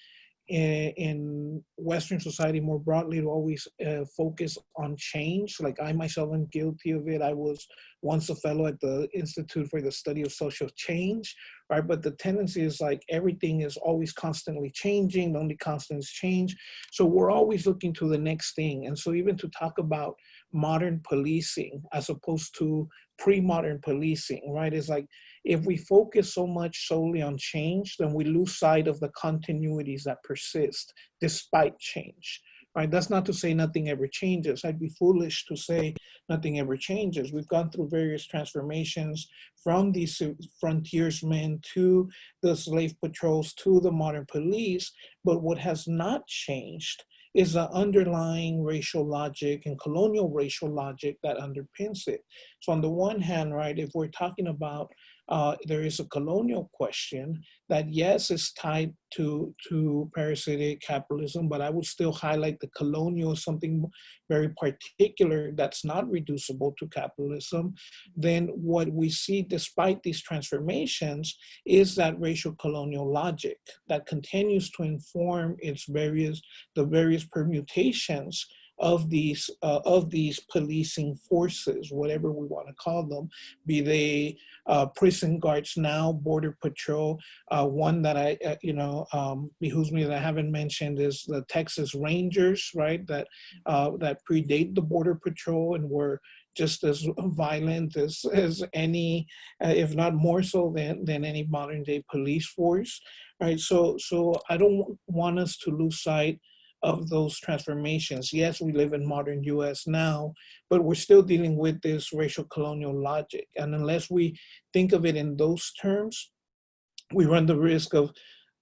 in Western society more broadly to always focus on change. Like I myself am guilty of it. I was once a fellow at the Institute for the Study of Social Change, right? But the tendency is like everything is always constantly changing. The only constant is change. So we're always looking to the next thing. And so even to talk about modern policing as opposed to pre-modern policing, right? Is like, if we focus so much solely on change, then we lose sight of the continuities that persist despite change, right? That's not to say nothing ever changes. I'd be foolish to say nothing ever changes. We've gone through various transformations from these frontiersmen to the slave patrols to the modern police, but what has not changed is the underlying racial logic and colonial racial logic that underpins it. So on the one hand, right, if we're talking about there is a colonial question that, yes, is tied to parasitic capitalism, but I would still highlight the colonial as something very particular that's not reducible to capitalism. Then what we see despite these transformations is that racial colonial logic that continues to inform the various permutations of these policing forces, whatever we want to call them, be they prison guards now, border patrol. One that behooves me that I haven't mentioned is the Texas Rangers, right? That predate the border patrol and were just as violent as any, if not more so than any modern day police force, right? So I don't want us to lose sight of those transformations. Yes, we live in modern US now, but we're still dealing with this racial colonial logic. And unless we think of it in those terms, we run the risk of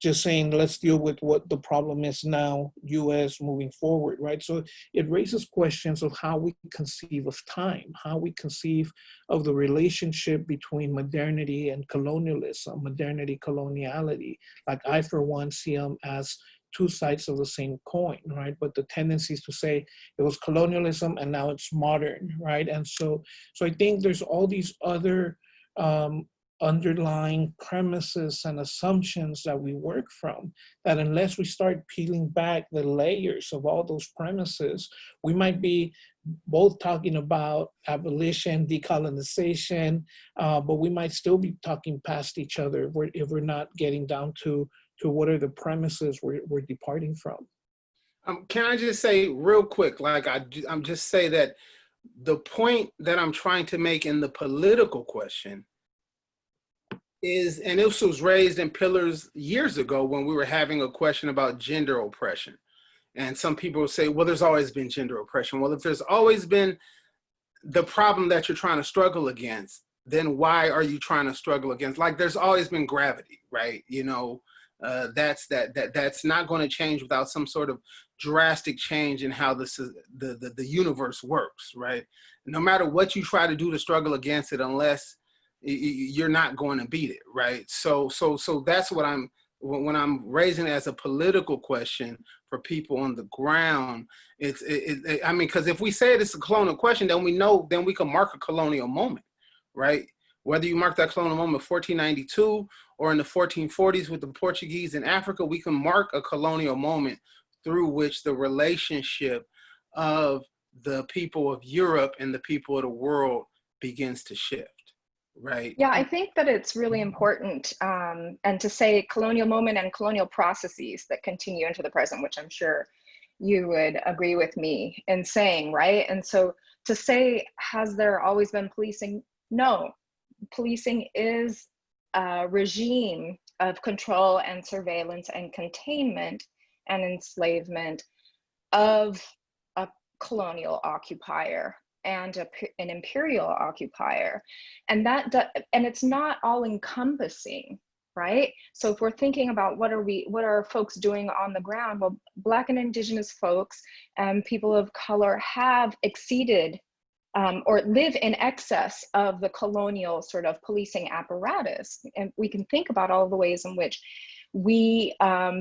just saying, let's deal with what the problem is now, US moving forward, right? So it raises questions of how we conceive of time, how we conceive of the relationship between modernity and colonialism, modernity, coloniality. Like I, for one, see them as two sides of the same coin, right? But the tendency is to say it was colonialism and now it's modern, right? And so I think there's all these other underlying premises and assumptions that we work from, that unless we start peeling back the layers of all those premises, we might be both talking about abolition, decolonization, but we might still be talking past each other if we're not getting down to what are the premises we're departing from. Can I just say real quick, like I'm just say that the point that I'm trying to make in the political question is, and this was raised in Pillars years ago when we were having a question about gender oppression. And some people will say, well, there's always been gender oppression. Well, if there's always been the problem that you're trying to struggle against, then why are you trying to struggle against? Like, there's always been gravity, right? You know, that's not going to change without some sort of drastic change in how the universe works, right? No matter what you try to do to struggle against it, unless you're not going to beat it, right? So that's what when I'm raising it as a political question for people on the ground. I mean, because if we say it's a colonial question, then we can mark a colonial moment, right? Whether you mark that colonial moment 1492 or in the 1440s with the Portuguese in Africa, we can mark a colonial moment through which the relationship of the people of Europe and the people of the world begins to shift, right? Yeah, I think that it's really important, and to say colonial moment and colonial processes that continue into the present, which I'm sure you would agree with me in saying, right? And so to say, has there always been policing? No, policing is a regime of control and surveillance and containment and enslavement of a colonial occupier and an imperial occupier, and it's not all encompassing, right? So if we're thinking about what are folks doing on the ground, well, Black and Indigenous folks and people of color have exceeded or live in excess of the colonial sort of policing apparatus, and we can think about all the ways in which we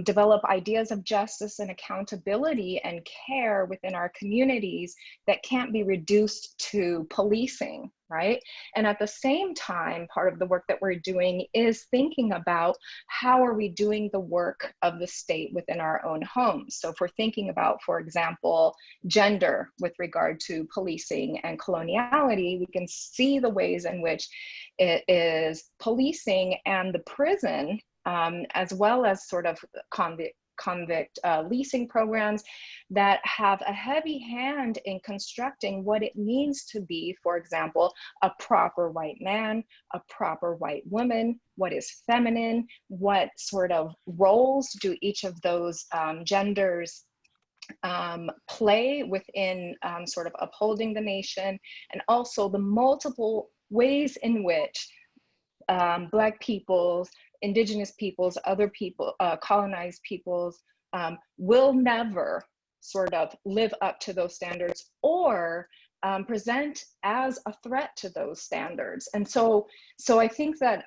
develop ideas of justice and accountability and care within our communities that can't be reduced to policing, right? And at the same time, part of the work that we're doing is thinking about how are we doing the work of the state within our own homes. So if we're thinking about, for example, gender with regard to policing and coloniality, we can see the ways in which it is policing and the prison, as well as sort of convict leasing programs that have a heavy hand in constructing what it means to be, for example, a proper white man, a proper white woman, what is feminine, what sort of roles do each of those genders play within sort of upholding the nation, and also the multiple ways in which Black peoples, Indigenous peoples, other people, colonized peoples will never sort of live up to those standards or present as a threat to those standards. And so I think that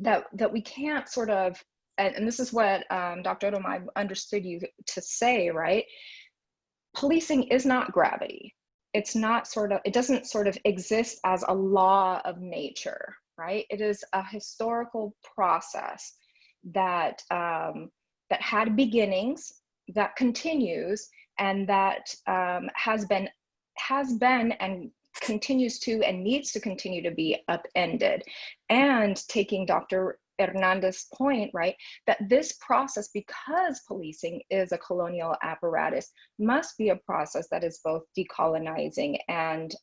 that we can't sort of, and this is what Dr. Odom, I understood you to say, right? Policing is not gravity. It's not sort of, it doesn't sort of exist as a law of nature, right? It is a historical process that that had beginnings, that continues, and that has been and continues to and needs to continue to be upended. And taking Dr. Hernandez's point, right, that this process, because policing is a colonial apparatus, must be a process that is both decolonizing and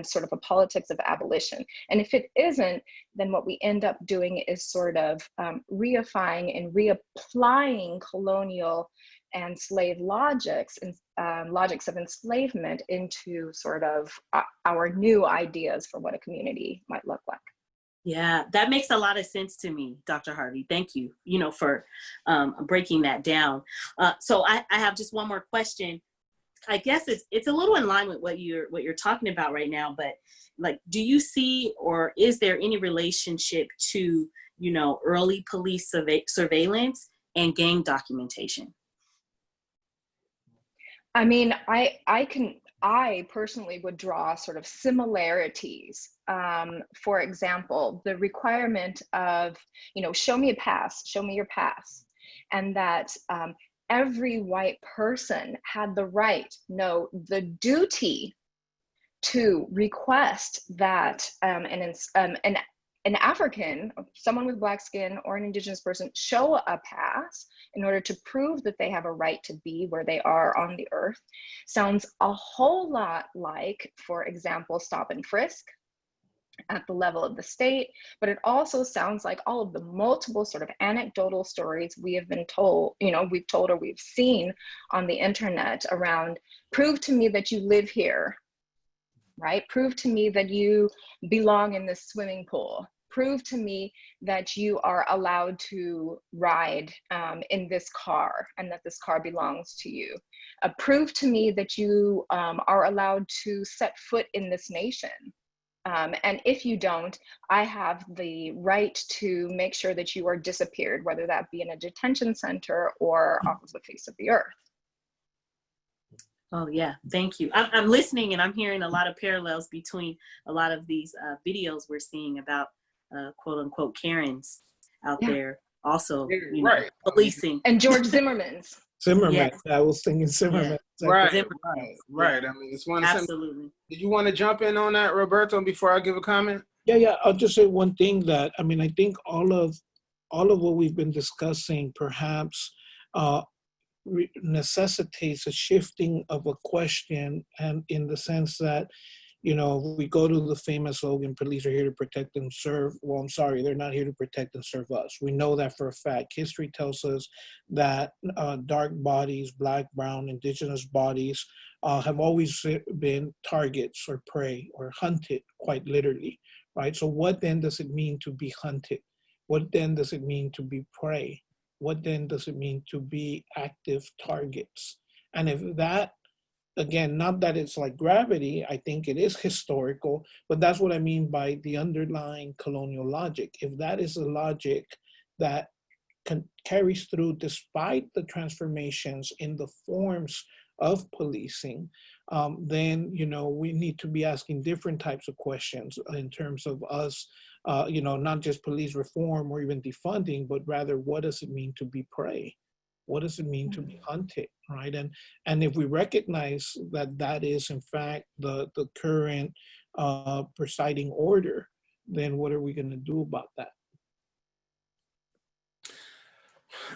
sort of a politics of abolition. And if it isn't, then what we end up doing is sort of reifying and reapplying colonial and slave logics and logics of enslavement into sort of our new ideas for what a community might look like. Yeah, that makes a lot of sense to me, Dr. Harvey. Thank you, for breaking that down. So I have just one more question. I guess it's a little in line with what you're talking about right now, but like, do you see, or is there any relationship to, early police surveillance and gang documentation? I mean, I personally would draw sort of similarities. For example, the requirement of, show me a pass, show me your pass. And that every white person had the right, no, the duty to request that an African, someone with Black skin, or an Indigenous person show a pass in order to prove that they have a right to be where they are on the earth, sounds a whole lot like, for example, stop and frisk at the level of the state. But it also sounds like all of the multiple sort of anecdotal stories we have been told, we've told or we've seen on the internet around, prove to me that you live here, right? Prove to me that you belong in this swimming pool. Prove to me that you are allowed to ride in this car and that this car belongs to you. Prove to me that you are allowed to set foot in this nation. And if you don't, I have the right to make sure that you are disappeared, whether that be in a detention center or off of the face of the earth. Oh yeah, thank you. I'm listening and I'm hearing a lot of parallels between a lot of these videos we're seeing about quote unquote Karens out there also, right, policing. And George Zimmerman's. Zimmerman. Yes. I was thinking Zimmerman. Yeah. Right. Yeah. I mean, it's one. Absolutely. Did you want to jump in on that, Roberto, before I give a comment? Yeah. I'll just say one thing that, I mean, I think all of what we've been discussing perhaps necessitates a shifting of a question, and in the sense that, we go to the famous slogan, police are here to protect and serve. Well, I'm sorry, they're not here to protect and serve us. We know that for a fact. History tells us that dark bodies, Black, brown, Indigenous bodies have always been targets or prey or hunted, quite literally, right? So what then does it mean to be hunted? What then does it mean to be prey? What then does it mean to be active targets? And if that, again, not that it's like gravity, I think it is historical, but that's what I mean by the underlying colonial logic. If that is the logic that carries through despite the transformations in the forms of policing, then, you know, we need to be asking different types of questions in terms of us, you know, not just police reform or even defunding, but rather what does it mean to be prey? What does it mean to be hunted, right? And if we recognize that that is in fact the current presiding order, then what are we going to do about that?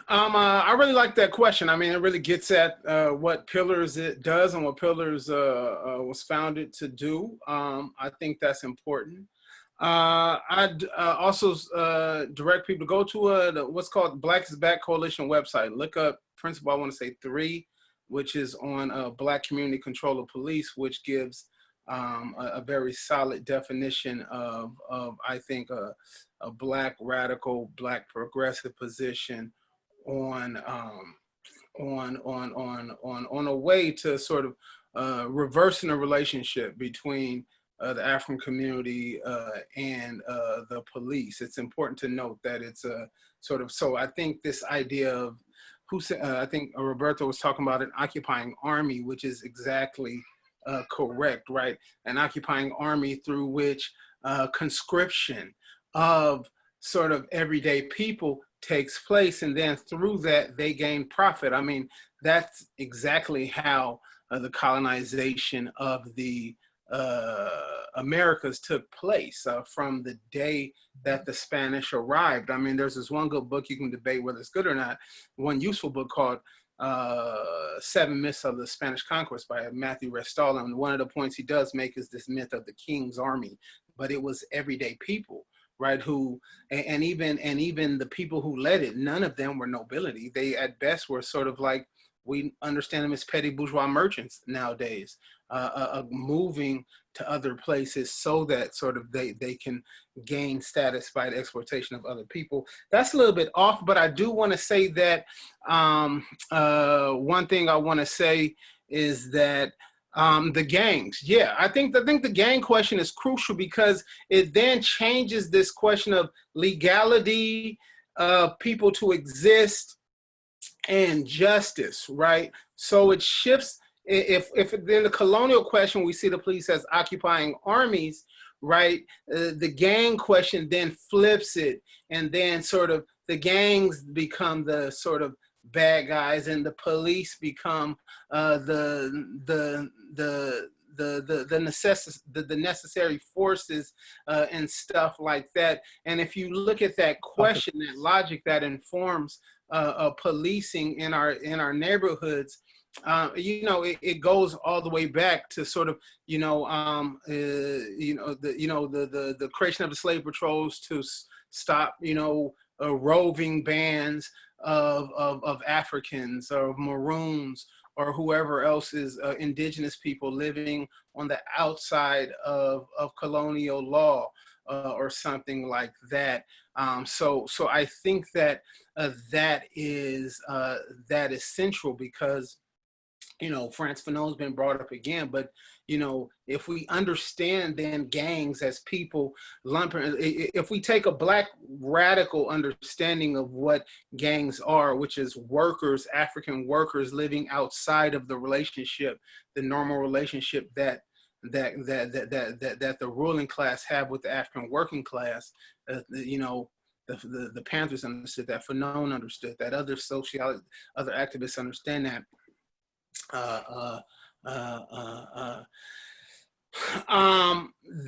I really like that question. I mean, it really gets at what Pillars it does and what Pillars was founded to do. I think that's important. I'd also direct people to go to what's called Black is Back Coalition website. Look up Principle, I want to say 3, which is on Black community control of police, which gives a very solid definition of I think, a Black radical, Black progressive position on a way to sort of reversing the relationship between the African community and the police. It's important to note that it's a sort of, so I think this idea of I think Roberto was talking about an occupying army, which is exactly correct, right? An occupying army through which conscription of sort of everyday people takes place, and then through that they gain profit. I mean, that's exactly how the colonization of the Americas took place from the day that the Spanish arrived. I mean, there's this one good book, you can debate whether it's good or not, one useful book called 7 Myths of the Spanish Conquest by Matthew Restall. And one of the points he does make is this myth of the King's Army, but it was everyday people, right? Who, and even the people who led it, none of them were nobility. They at best were sort of like, we understand them as petty bourgeois merchants nowadays, moving to other places so that sort of they can gain status by the exploitation of other people. That's a little bit off, but I do want to say that one thing I want to say is that the gangs, yeah, I think the gang question is crucial because it then changes this question of legality, people to exist, and justice, right? So it shifts. If in the colonial question we see the police as occupying armies, right? The gang question then flips it, and then sort of the gangs become the sort of bad guys, and the police become the necessary forces and stuff like that. And if you look at that question, that logic that informs policing in our neighborhoods, you know, it goes all the way back to sort of, the creation of the slave patrols to stop, roving bands of Africans or Maroons or whoever else is indigenous people living on the outside of colonial law or something like that. So I think that that is central because, Frantz Fanon's been brought up again, but, if we understand then gangs as people if we take a Black radical understanding of what gangs are, which is workers, African workers living outside of the relationship, the normal relationship that the ruling class have with the African working class, the Panthers understood that, Fanon understood that, other activists understand that.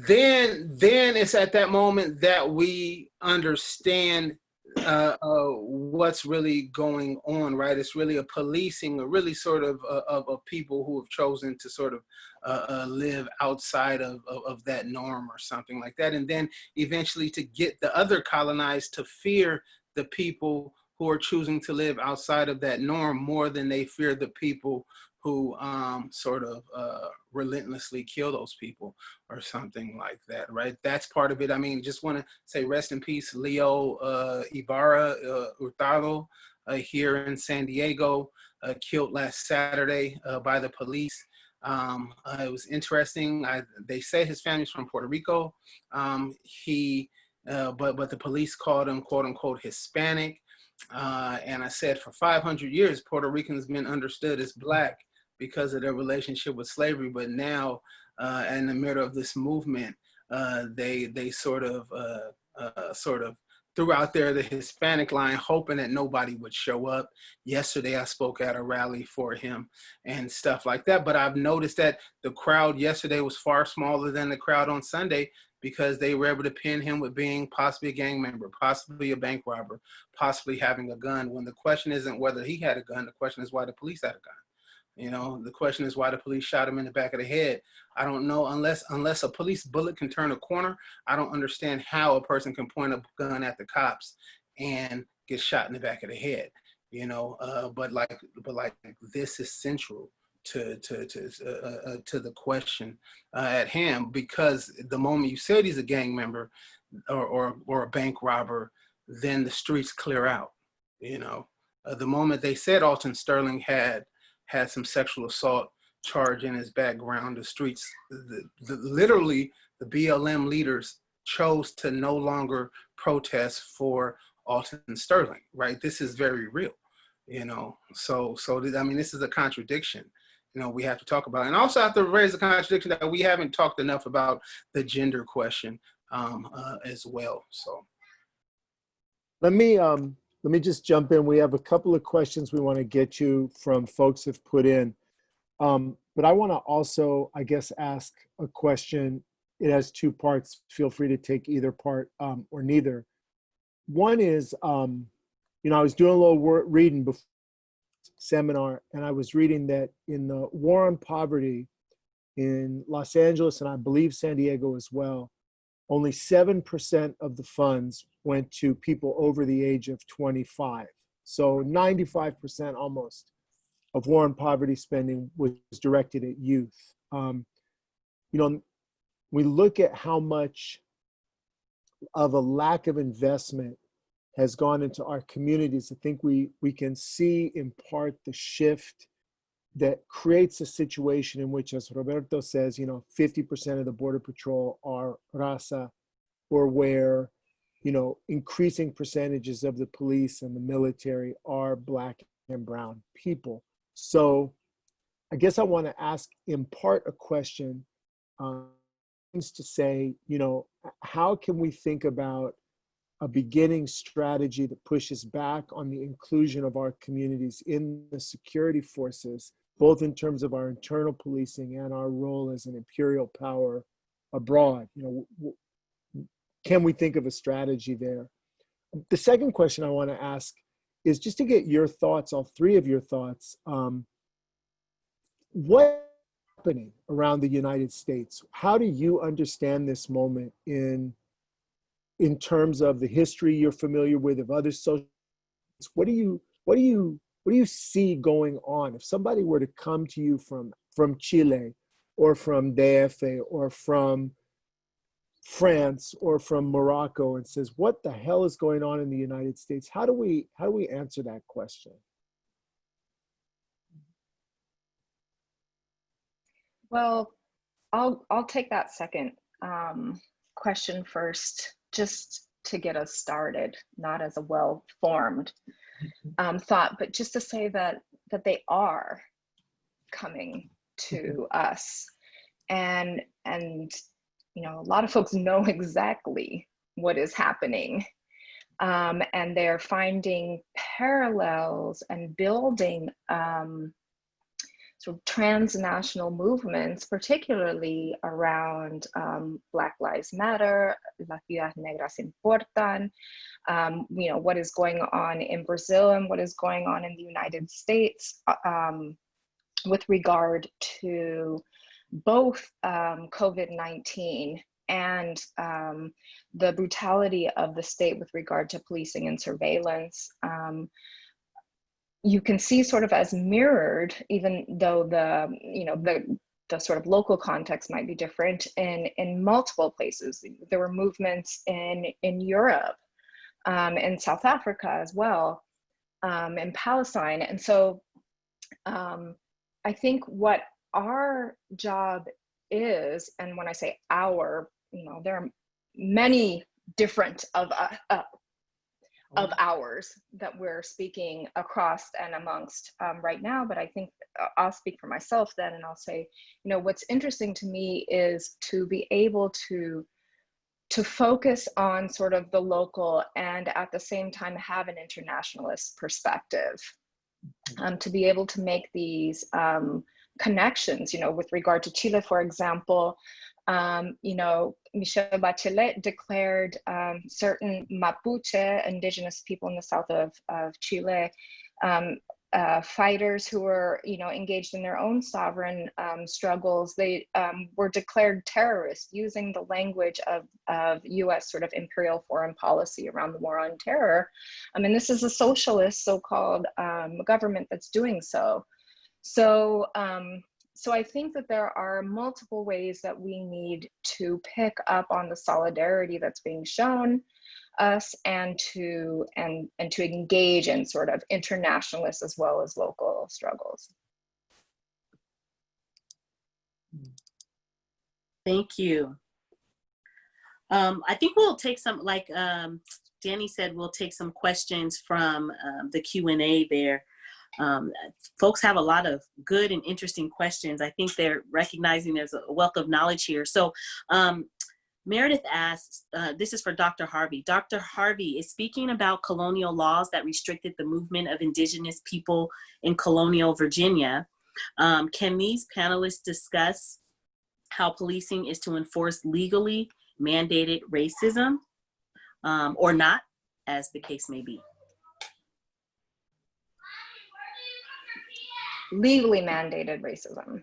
Then it's at that moment that we understand what's really going on, right? It's really a policing, a really sort of people who have chosen to sort of live outside of that norm or something like that. And then eventually to get the other colonized to fear the people who are choosing to live outside of that norm more than they fear the people who sort of relentlessly kill those people or something like that, right? That's part of it. I mean, just want to say rest in peace, Leo Ibarra Hurtado here in San Diego, killed last Saturday by the police. It was interesting. They say his family's from Puerto Rico. He but the police called him quote unquote Hispanic. And I said for 500 years, Puerto Ricans been understood as Black because of their relationship with slavery. But now, in the middle of this movement, they sort of threw out there the Hispanic line, hoping that nobody would show up. Yesterday, I spoke at a rally for him and stuff like that. But I've noticed that the crowd yesterday was far smaller than the crowd on Sunday, because they were able to pin him with being possibly a gang member, possibly a bank robber, possibly having a gun, when the question isn't whether he had a gun, the question is why the police had a gun. You know, the question is why the police shot him in the back of the head. I don't know, unless a police bullet can turn a corner, I don't understand how a person can point a gun at the cops and get shot in the back of the head. You know, but like this is central to the question at hand, because the moment you said he's a gang member or a bank robber, then the streets clear out. You know, the moment they said Alton Sterling had some sexual assault charge in his background, the streets, literally the BLM leaders chose to no longer protest for Alton Sterling, right? This is very real, you know. So I mean, this is a contradiction, you know, we have to talk about. And also have to raise the contradiction that we haven't talked enough about the gender question as well. So let me just jump in. We have a couple of questions we want to get you from folks have put in. But I want to also, I guess, ask a question. It has two parts. Feel free to take either part or neither. One is, you know, I was doing a little reading before seminar, and I was reading that in the war on poverty in Los Angeles, and I believe San Diego as well, only 7% of the funds went to people over the age of 25. So 95% almost of war on poverty spending was directed at youth. You know, we look at how much of a lack of investment has gone into our communities. I think we can see in part the shift that creates a situation in which, as Roberto says, you know, 50% of the Border Patrol are raza, or where, you know, increasing percentages of the police and the military are Black and brown people. So I guess I want to ask in part a question to say, you know, how can we think about a beginning strategy that pushes back on the inclusion of our communities in the security forces, both in terms of our internal policing and our role as an imperial power abroad? You know, can we think of a strategy there? The second question I want to ask is just to get your thoughts, all three of your thoughts. What's happening around the United States? How do you understand this moment in terms of the history you're familiar with of other social? What do you see going on? If somebody were to come to you from Chile or from DF or from France or from Morocco and says, what the hell is going on in the United States? How do we answer that question? Well, I'll take that second question first, just to get us started, not as a well-formed thought, but just to say that they are coming to us, and you know, a lot of folks know exactly what is happening, and they're finding parallels and building sort of transnational movements, particularly around Black Lives Matter, Las Vidas Negras Importan, you know, what is going on in Brazil and what is going on in the United States with regard to both COVID-19 and the brutality of the state with regard to policing and surveillance. You can see sort of as mirrored, even though the sort of local context might be different in multiple places. There were movements in Europe, in South Africa as well, in Palestine. And so I think what our job is, and when I say our, you know, there are many different of ours that we're speaking across and amongst right now. But I think I'll speak for myself then, and I'll say, you know, what's interesting to me is to be able to focus on sort of the local and at the same time have an internationalist perspective, to be able to make these connections, you know, with regard to Chile, for example. You know, Michelle Bachelet declared certain Mapuche, indigenous people in the south of Chile, fighters who were, you know, engaged in their own sovereign struggles. They were declared terrorists using the language of US sort of imperial foreign policy around the war on terror. I mean, this is a socialist so-called government that's doing so. So I think that there are multiple ways that we need to pick up on the solidarity that's being shown us, and to engage in sort of internationalist as well as local struggles. Thank you. I think we'll take some, like Danny said, we'll take some questions from the Q&A there. Folks have a lot of good and interesting questions. I think they're recognizing there's a wealth of knowledge here. So Meredith asks, this is for Dr. Harvey. Dr. Harvey is speaking about colonial laws that restricted the movement of indigenous people in colonial Virginia. Can these panelists discuss how policing is to enforce legally mandated racism or not, as the case may be? Legally mandated racism.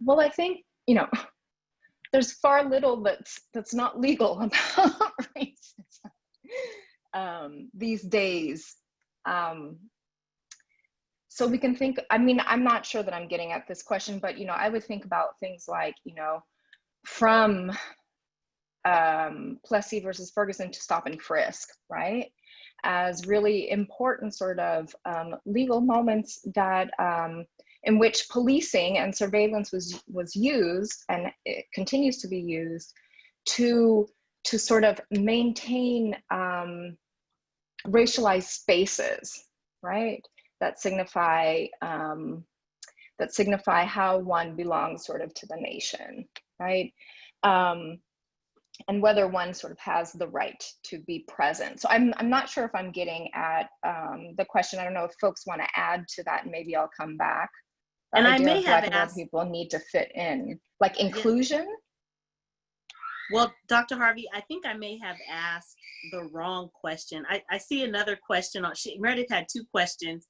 Well, I think, you know, there's far little that's not legal about racism these days. So we can think, I mean, I'm not sure that I'm getting at this question, but, you know, I would think about things like, you know, from Plessy versus Ferguson to stop and frisk, right? As really important sort of legal moments that in which policing and surveillance was used, and it continues to be used to sort of maintain racialized spaces, right? That signify how one belongs sort of to the nation, right? And whether one sort of has the right to be present. So I'm not sure if I'm getting at the question. I don't know if folks want to add to that, and maybe I'll come back. And I may have asked, people need to fit in, like inclusion. Yeah. Well, Dr. Harvey, I think I may have asked the wrong question. I see another question on, Meredith had two questions,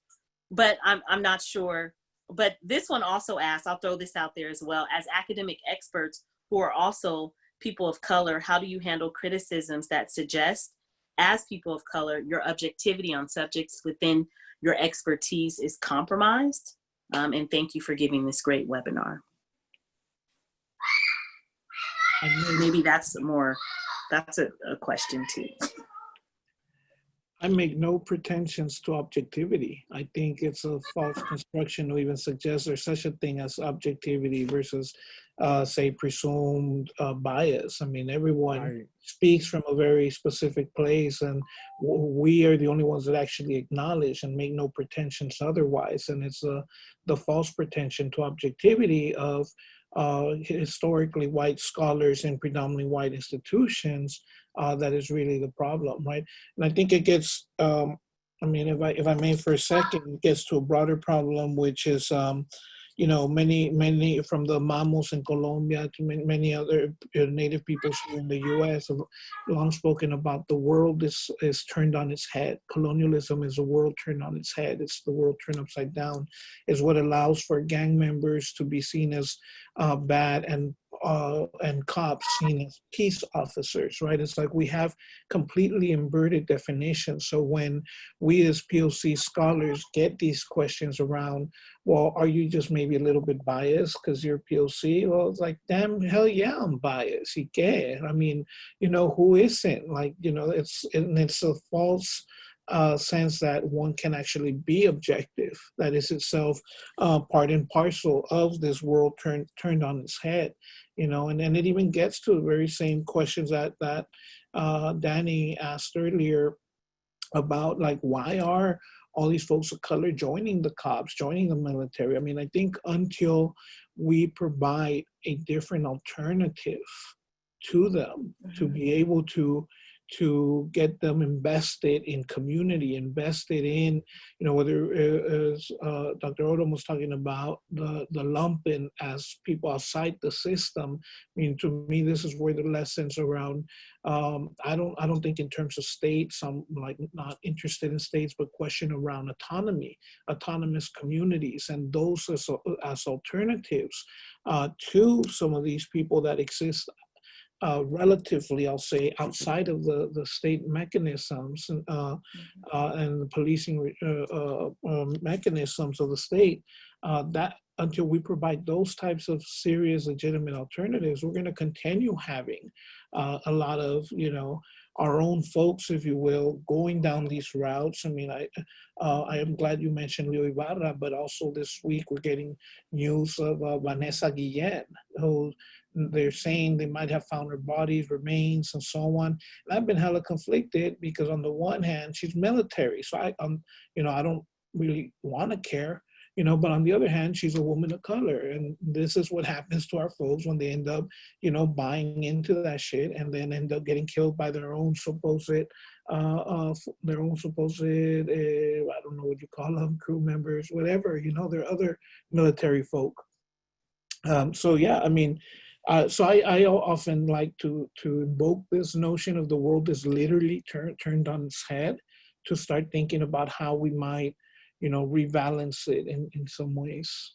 but I'm not sure. But this one also asks, I'll throw this out there as well, as academic experts who are also people of color, how do you handle criticisms that suggest, as people of color, your objectivity on subjects within your expertise is compromised? And thank you for giving this great webinar. Maybe that's a question too. I make no pretensions to objectivity. I think it's a false construction to even suggest there's such a thing as objectivity versus, say, presumed bias. I mean, everyone speaks from a very specific place, and we are the only ones that actually acknowledge and make no pretensions otherwise. And it's the false pretension to objectivity of historically white scholars in predominantly white institutions that is really the problem, right? And I think it gets, I mean, if I may for a second, it gets to a broader problem, which is, you know, many from the Mamos in Colombia to many other native peoples here in the U.S. have long spoken about the world is turned on its head. Colonialism is a world turned on its head. It's the world turned upside down. Is what allows for gang members to be seen as bad and cops seen as peace officers, right? It's like we have completely inverted definitions. So when we as POC scholars get these questions around, well, are you just maybe a little bit biased because you're POC? Well, it's like, damn, hell yeah, I'm biased. I mean, you know, who isn't? Like, you know, it's a false sense that one can actually be objective. That is itself part and parcel of this world turned on its head, you know. And then it even gets to the very same questions that Danny asked earlier about, like, why are all these folks of color joining the cops, joining the military? I mean, I think until we provide a different alternative to them, to be able to get them invested in community, invested in, you know, whether as Dr. Odom was talking about the lumpen as people outside the system. I mean, to me, this is where the lessons around, I don't think in terms of states, I'm like not interested in states, but question around autonomy, autonomous communities, and those as alternatives to some of these people that exist relatively, I'll say, outside of the state mechanisms and the policing mechanisms of the state, that until we provide those types of serious, legitimate alternatives, we're going to continue having a lot of, you know, our own folks, if you will, going down these routes. I mean, I am glad you mentioned Leo Ibarra, but also this week we're getting news of Vanessa Guillen, who they're saying they might have found her body's remains and so on. And I've been hella conflicted because on the one hand, she's military. So you know, I don't really want to care, you know, but on the other hand, she's a woman of color. And this is what happens to our folks when they end up, you know, buying into that shit and then end up getting killed by their own supposed, I don't know what you call them, crew members, whatever, you know, they're other military folk. So yeah, I mean, so I often like to invoke this notion of the world is literally turned on its head, to start thinking about how we might, you know, rebalance it in some ways.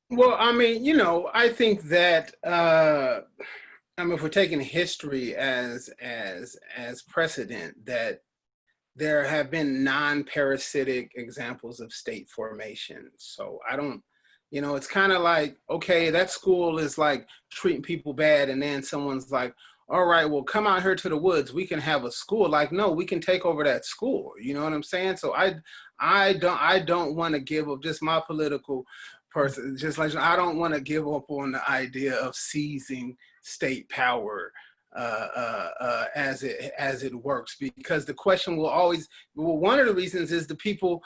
Well, I mean, you know, I think that I mean, if we're taking history as precedent, that there have been non-parasitic examples of state formation. So I don't, you know, it's kind of like, okay, that school is like treating people bad, and then someone's like, all right, well, come out here to the woods, we can have a school. Like, no, we can take over that school. You know what I'm saying? So I don't want to give up, just my political person, just like, I don't want to give up on the idea of seizing state power as it works, because the question will always, well, one of the reasons is the people,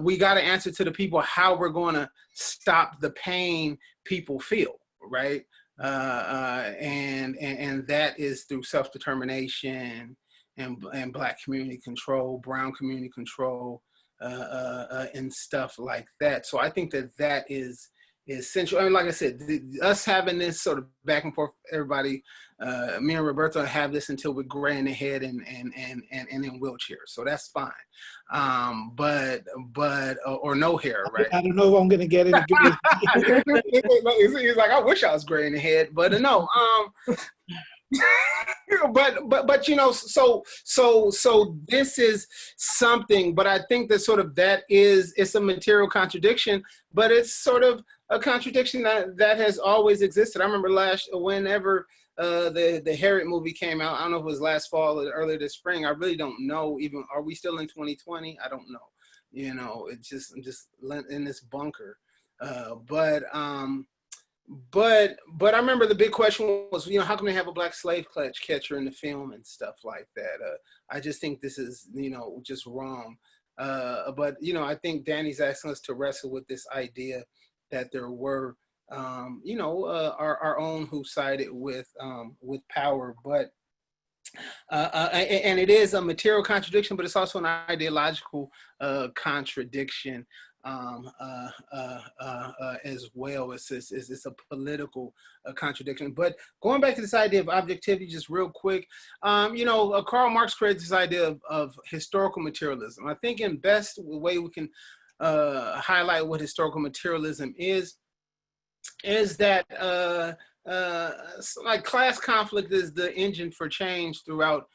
we got to answer to the people how we're going to stop the pain people feel, right? And that is through self-determination and Black community control, brown community control, and stuff like that. So I think that is essential. I mean, like I said, us having this sort of back and forth, everybody, me and Roberto have this until we're gray in the head and in wheelchairs. So that's fine. But or no hair, right? I don't know if I'm gonna get it. He's like, I wish I was gray in the head, but no. but you know, so this is something, but I think that sort of it's a material contradiction, but it's sort of a contradiction that has always existed. I remember whenever the Harriet movie came out, I don't know if it was last fall or earlier this spring, I really don't know, even, are we still in 2020? I don't know, you know, I'm just in this bunker. But I remember the big question was, you know, how come they have a Black slave catcher in the film and stuff like that? I just think this is, you know, just wrong. But, you know, I think Danny's asking us to wrestle with this idea that there were, you know, our own who sided with power, but and it is a material contradiction, but it's also an ideological contradiction as well. It's a political contradiction. But going back to this idea of objectivity, just real quick, you know, Karl Marx created this idea of historical materialism. I think in best way we can highlight what historical materialism is that like class conflict is the engine for change throughout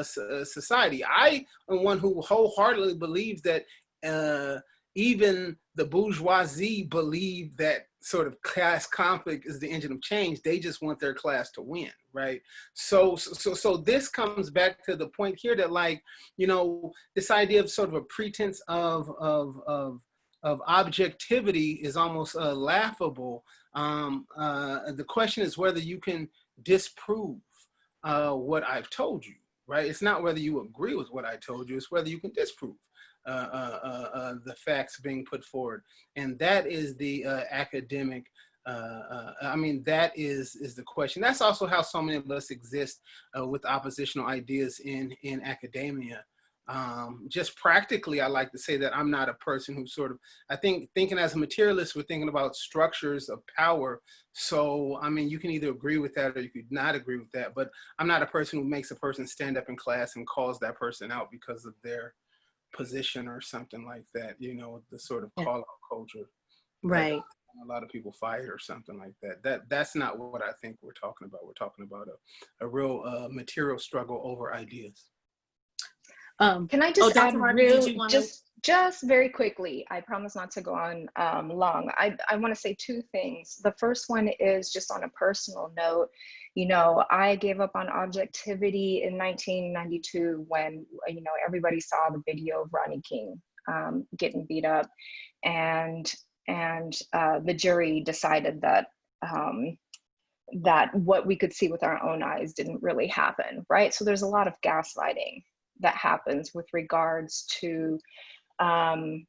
society. I am one who wholeheartedly believes that even the bourgeoisie believe that sort of class conflict is the engine of change. They just want their class to win, right? So this comes back to the point here that, like, you know, this idea of sort of a pretense of objectivity is almost laughable. The question is whether you can disprove what I've told you, right? It's not whether you agree with what I told you, it's whether you can disprove the facts being put forward. And that is the academic, I mean, that is the question. That's also how so many of us exist with oppositional ideas in academia. Just practically, I like to say that I'm not a person who sort of, I think thinking as a materialist, we're thinking about structures of power. So, I mean, you can either agree with that or you could not agree with that, but I'm not a person who makes a person stand up in class and calls that person out because of their position or something like that, you know, the sort of call out culture. Right. A lot of people fight or something like that. That's not what I think we're talking about. We're talking about a real material struggle over ideas. Can I just add Harvey, did you wanna... just very quickly, I promise not to go on long. I want to say two things. The first one is just on a personal note. You know, I gave up on objectivity in 1992 when, you know, everybody saw the video of Rodney King getting beat up, and the jury decided that that what we could see with our own eyes didn't really happen, right? So there's a lot of gaslighting that happens with regards to white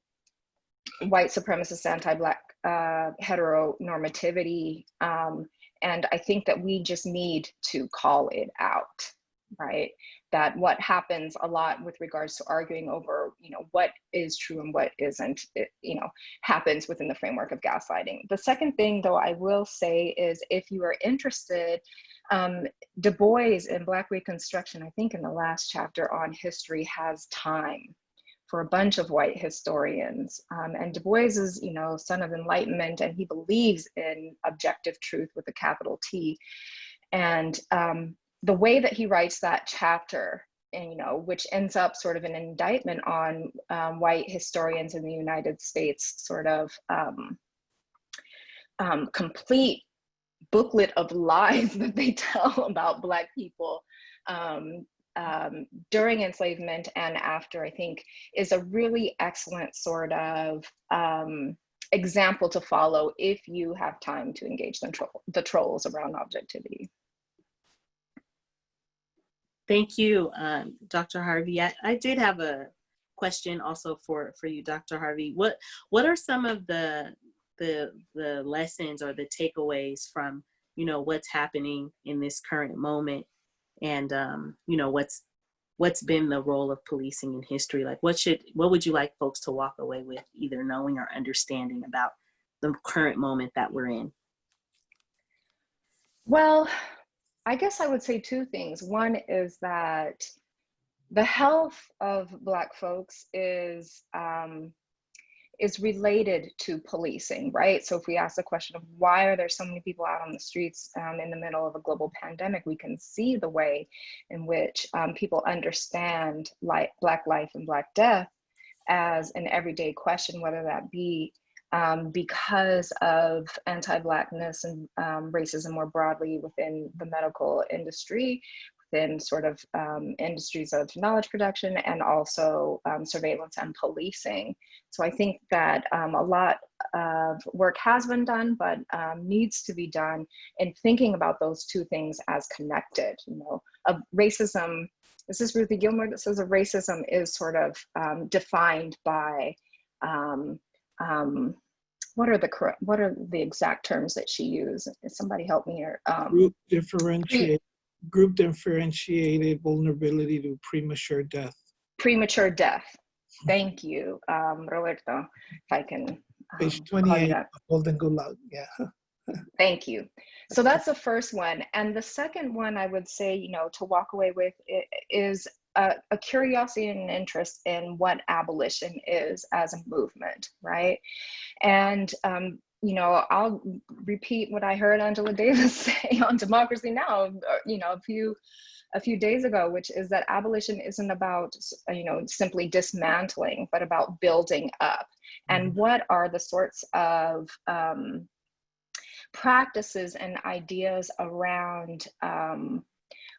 supremacist, anti-Black heteronormativity. And I think that we just need to call it out, right? That what happens a lot with regards to arguing over, you know, what is true and what isn't, it, you know, happens within the framework of gaslighting. The second thing, though, I will say is if you are interested, Du Bois in Black Reconstruction, I think in the last chapter on history, has time for a bunch of white historians. And Du Bois is, you know, son of enlightenment, and he believes in objective truth with a capital T. And the way that he writes that chapter, and, you know, which ends up sort of an indictment on white historians in the United States, sort of complete booklet of lies that they tell about Black people during enslavement and after, I think, is a really excellent sort of example to follow if you have time to engage the trolls around objectivity. Thank you, Dr. Harvey. I did have a question also for you, Dr. Harvey. What are some of the lessons or the takeaways from, you know, what's happening in this current moment, and you know, what's been the role of policing in history? Like, what would you like folks to walk away with, either knowing or understanding about the current moment that we're in? Well, I guess I would say two things. One is that the health of Black folks is related to policing, right? So if we ask the question of why are there so many people out on the streets in the middle of a global pandemic, we can see the way in which people understand Black life and Black death as an everyday question, whether that be because of anti-Blackness and racism more broadly within the medical industry, within sort of industries of knowledge production, and also surveillance and policing. So I think that a lot of work has been done, but needs to be done in thinking about those two things as connected. You know, of racism, this is Ruthie Gilmore that says that racism is sort of defined by what are the exact terms that she used? Somebody help me here. Group differentiated vulnerability to premature death. Premature death. Thank you, Roberto. If I can. Page 28 of Golden Gulag. Yeah. Thank you. So that's the first one, and the second one I would say, you know, to walk away with is a curiosity and an interest in what abolition is as a movement, right? And you know, I'll repeat what I heard Angela Davis say on Democracy Now, you know, a few days ago, which is that abolition isn't about, you know, simply dismantling, but about building up. And what are the sorts of practices and ideas around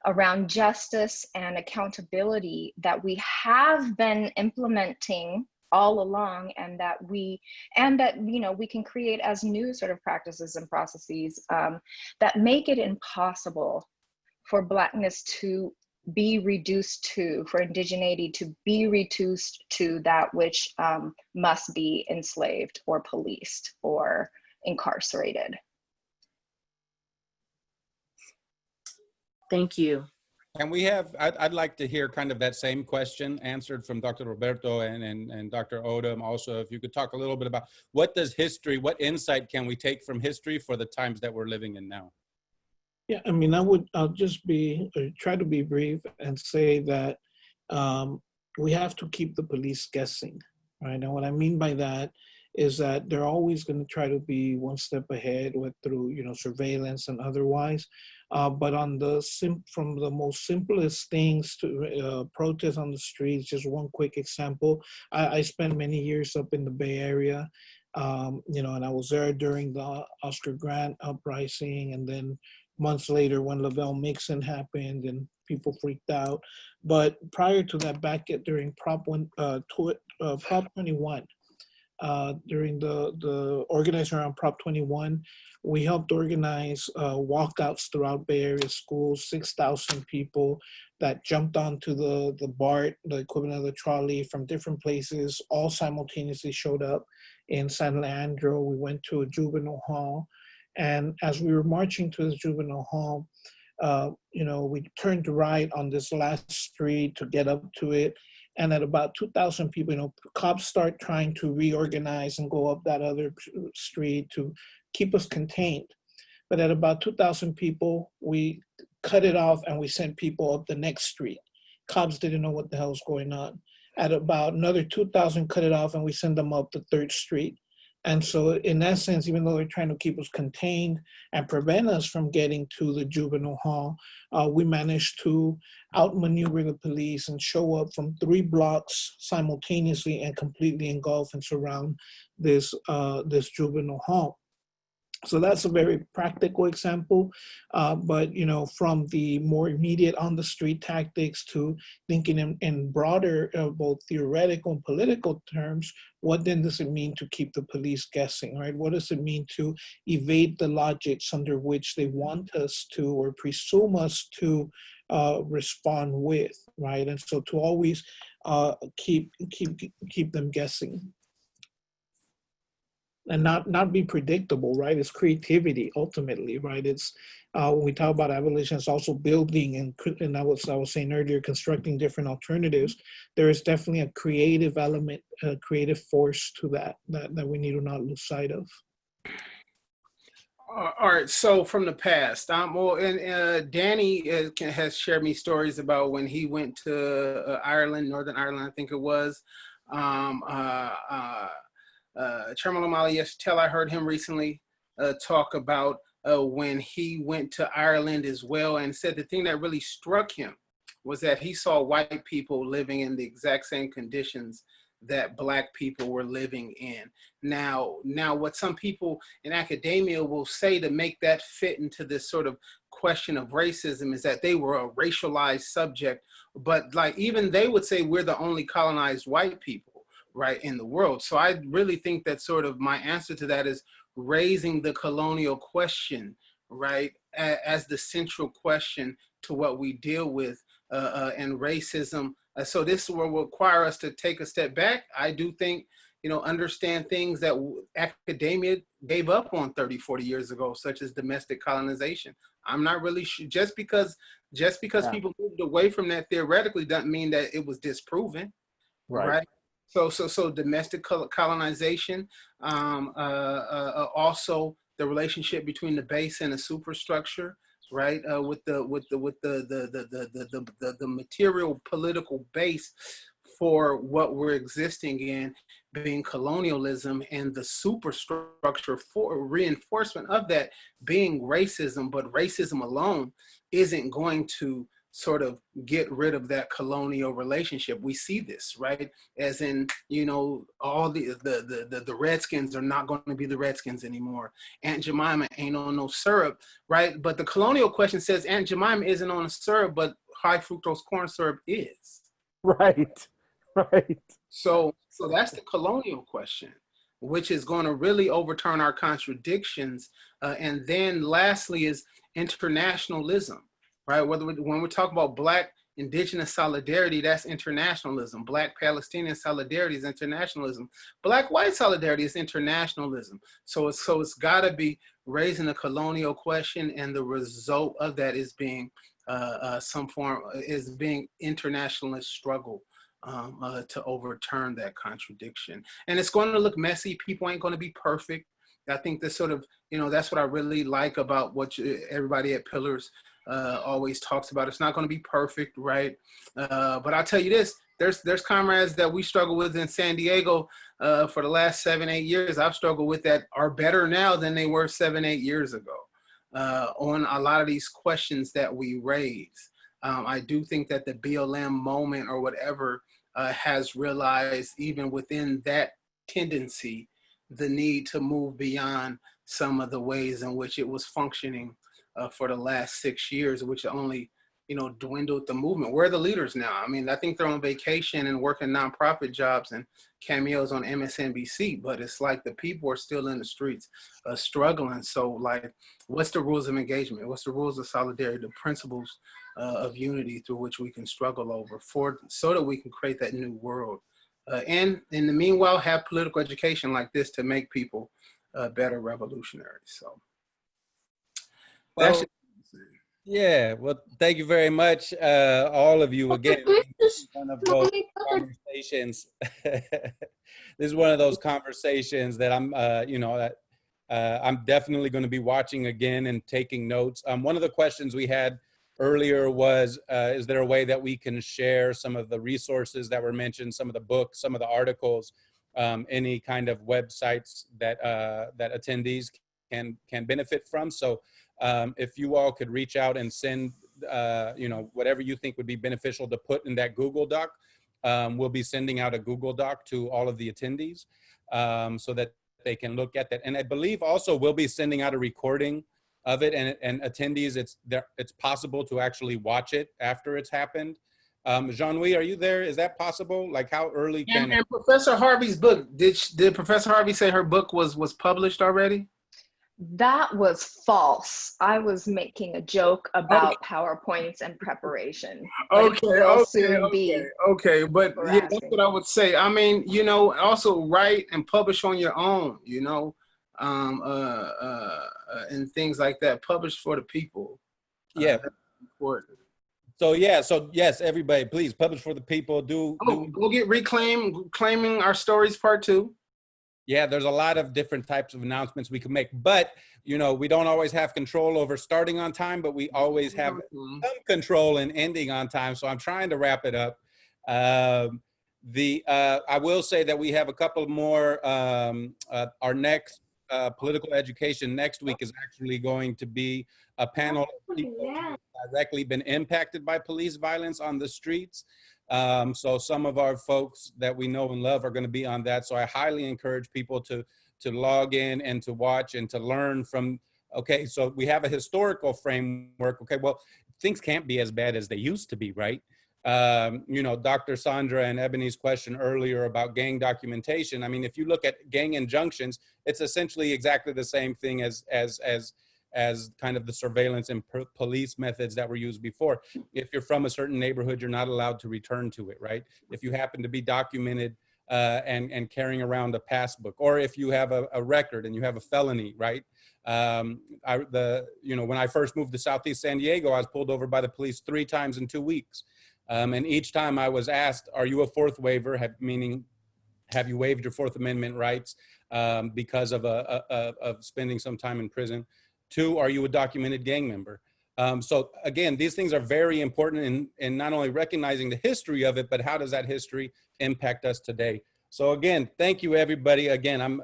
around justice and accountability that we have been implementing all along, and that we can create as new sort of practices and processes that make it impossible for Blackness to be reduced to, for indigeneity to be reduced to that which must be enslaved or policed or incarcerated. Thank you. And we have, I'd like to hear kind of that same question answered from Dr. Roberto and Dr. Odom. Also, if you could talk a little bit about what what insight can we take from history for the times that we're living in now? Yeah, I mean, I'll just try to be brief and say that we have to keep the police guessing, right? And what I mean by that is that they're always going to try to be one step ahead through surveillance and otherwise. But from the most simplest things to protest on the streets, just one quick example. I spent many years up in the Bay Area, and I was there during the Oscar Grant uprising, and then months later when Lavelle Mixon happened and people freaked out. But prior to that, during Prop 21, during the organizing around Prop 21, we helped organize walkouts throughout Bay Area schools, 6,000 people that jumped onto the BART, the equivalent of the trolley, from different places, all simultaneously showed up in San Leandro. We went to a juvenile hall. And as we were marching to the juvenile hall, we turned right on this last street to get up to it. And at about 2,000 people, cops start trying to reorganize and go up that other street to keep us contained. But at about 2,000 people, we cut it off and we sent people up the next street. Cops didn't know what the hell was going on. At about another 2,000, cut it off and we send them up the 3rd street. And so in that sense, even though they're trying to keep us contained and prevent us from getting to the juvenile hall, we managed to outmaneuver the police and show up from 3 blocks simultaneously and completely engulf and surround this juvenile hall. So that's a very practical example, but from the more immediate on the street tactics to thinking in broader, both theoretical and political terms, what then does it mean to keep the police guessing, right? What does it mean to evade the logics under which they want us to or presume us to respond with, right? And so to always keep them guessing. And not be predictable, right? It's creativity ultimately, right? It's when we talk about abolition, it's also building and I was saying earlier, constructing different alternatives. There is definitely a creative element, a creative force to that we need to not lose sight of. All right, so from the past, Danny has shared me stories about when he went to Ireland, Northern Ireland, I think it was. Chairman O'Malley Yeshtel, I heard him recently talk about when he went to Ireland as well, and said the thing that really struck him was that he saw white people living in the exact same conditions that Black people were living in. Now what some people in academia will say to make that fit into this sort of question of racism is that they were a racialized subject, but even they would say we're the only colonized white people, right, in the world. So I really think that sort of my answer to that is raising the colonial question, right, as the central question to what we deal with and racism. So this will require us to take a step back. I do think, understand things that academia gave up on 30, 40 years ago, such as domestic colonization. I'm not really sure, just because people moved away from that theoretically doesn't mean that it was disproven, right? So domestic colonization, also the relationship between the base and the superstructure, right? With the material political base for what we're existing in being colonialism, and the superstructure for reinforcement of that being racism. But racism alone isn't going to sort of get rid of that colonial relationship. We see this, right? As in, you know, all the Redskins are not going to be the Redskins anymore. Aunt Jemima ain't on no syrup, right? But the colonial question says Aunt Jemima isn't on a syrup, but high fructose corn syrup is. Right, right. So that's the colonial question, which is going to really overturn our contradictions. And then lastly is internationalism, right? When we talk about Black Indigenous solidarity, that's internationalism. Black Palestinian solidarity is internationalism. Black white solidarity is internationalism. So it's got to be raising the colonial question, and the result of that is being being internationalist struggle to overturn that contradiction. And it's going to look messy. People ain't going to be perfect. I think this sort of, you know, that's what I really like about what everybody at Pillars always talks about. It's not going to be perfect, right? But I'll tell you this, there's comrades that we struggle with in San Diego for the last 7-8 years. I've struggled with that are better now than they were 7-8 years ago on a lot of these questions that we raise. I do think that the BLM moment or whatever has realized, even within that tendency, the need to move beyond some of the ways in which it was functioning for the last 6 years, which only, you know, dwindled the movement. Where are the leaders now? I mean, I think they're on vacation and working nonprofit jobs and cameos on MSNBC, but it's like the people are still in the streets struggling. So like, what's the rules of engagement? What's the rules of solidarity, the principles of unity through which we can struggle over so that we can create that new world? And in the meanwhile, have political education like this to make people better revolutionaries. So Well, yeah, well, thank you very much, all of you. Again, this is one of those conversations. This is one of those conversations that I'm, you know, I'm definitely going to be watching again and taking notes. One of the questions we had earlier was, is there a way that we can share some of the resources that were mentioned, some of the books, some of the articles, any kind of websites that that attendees can benefit from? So if you all could reach out and send, you know, whatever you think would be beneficial to put in that Google Doc, we'll be sending out a Google Doc to all of the attendees so that they can look at that. And I believe also we'll be sending out a recording of it, and attendees, it's possible to actually watch it after it's happened. Jean-Louis, are you there? Is that possible? Like, how early can and Professor Harvey's book, did Professor Harvey say her book was published already? That was false. I was making a joke about PowerPoints and preparation. Okay, but yeah, that's what I would say. I mean, you know, also write and publish on your own, you know, and things like that. Publish for the people. Yeah. That's important. So yeah, so yes, everybody, please publish for the people. We'll get Claiming Our Stories Part 2. Yeah, there's a lot of different types of announcements we can make, but you know, we don't always have control over starting on time, but we always have some control in ending on time. So I'm trying to wrap it up. I will say that we have a couple more. Our next political education next week is actually going to be a panel of people who have directly been impacted by police violence on the streets. So some of our folks that we know and love are going to be on that. So I highly encourage people to log in and to watch and to learn from, okay, so we have a historical framework. Okay, well, things can't be as bad as they used to be, right? You know, Dr. Sandra and Ebony's question earlier about gang documentation. I mean, if you look at gang injunctions, it's essentially exactly the same thing as kind of the surveillance and police methods that were used before. If you're from a certain neighborhood, you're not allowed to return to it, right? If you happen to be documented and carrying around a passbook, or if you have a record and you have a felony, right? You know, when I first moved to Southeast San Diego, I was pulled over by the police 3 times in 2 weeks. And each time I was asked, are you a fourth waiver? Meaning, have you waived your Fourth Amendment rights because of spending some time in prison? 2, are you a documented gang member? So again, these things are very important in not only recognizing the history of it, but how does that history impact us today? So again, thank you, everybody. Again, I'm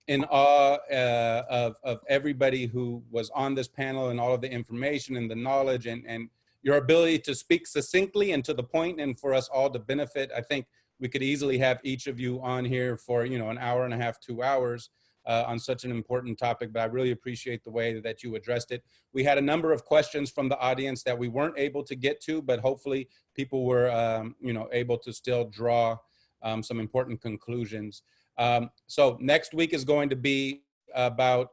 in awe of everybody who was on this panel and all of the information and the knowledge and your ability to speak succinctly and to the point, and for us all to benefit. I think we could easily have each of you on here for, you know, an hour and a half, 2 hours on such an important topic, but I really appreciate the way that you addressed it. We had a number of questions from the audience that we weren't able to get to, but hopefully people were, you know, able to still draw some important conclusions. So next week is going to be about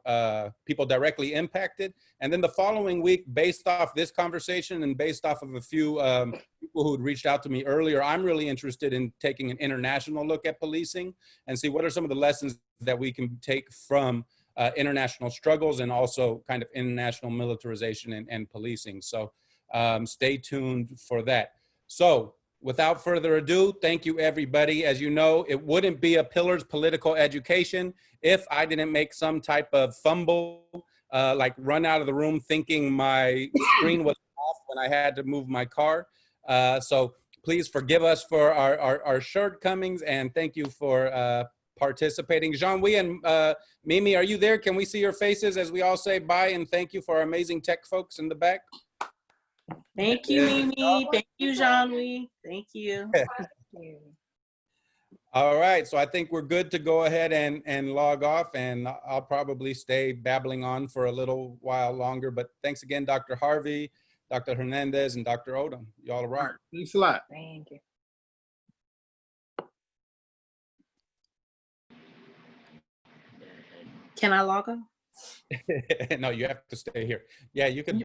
people directly impacted. And then the following week, based off this conversation and based off of a few people who had reached out to me earlier, I'm really interested in taking an international look at policing and see what are some of the lessons that we can take from international struggles and also kind of international militarization and policing. So stay tuned for that. So without further ado, thank you, everybody. As you know, it wouldn't be a Pillars Political Education if I didn't make some type of fumble, like run out of the room thinking my screen was off when I had to move my car. So please forgive us for our shortcomings, and thank you for participating. Jean-Louis and Mimi, are you there? Can we see your faces as we all say bye and thank you for our amazing tech folks in the back? Thank you, Mimi. Thank you, Jean-Louis. Thank you. Thank you. All right, so I think we're good to go ahead and log off, and I'll probably stay babbling on for a little while longer, but thanks again, Dr. Harvey, Dr. Hernandez, and Dr. Odom. Y'all are rock. Thanks a lot. Thank you. Can I log on? No, you have to stay here. Yeah, you can.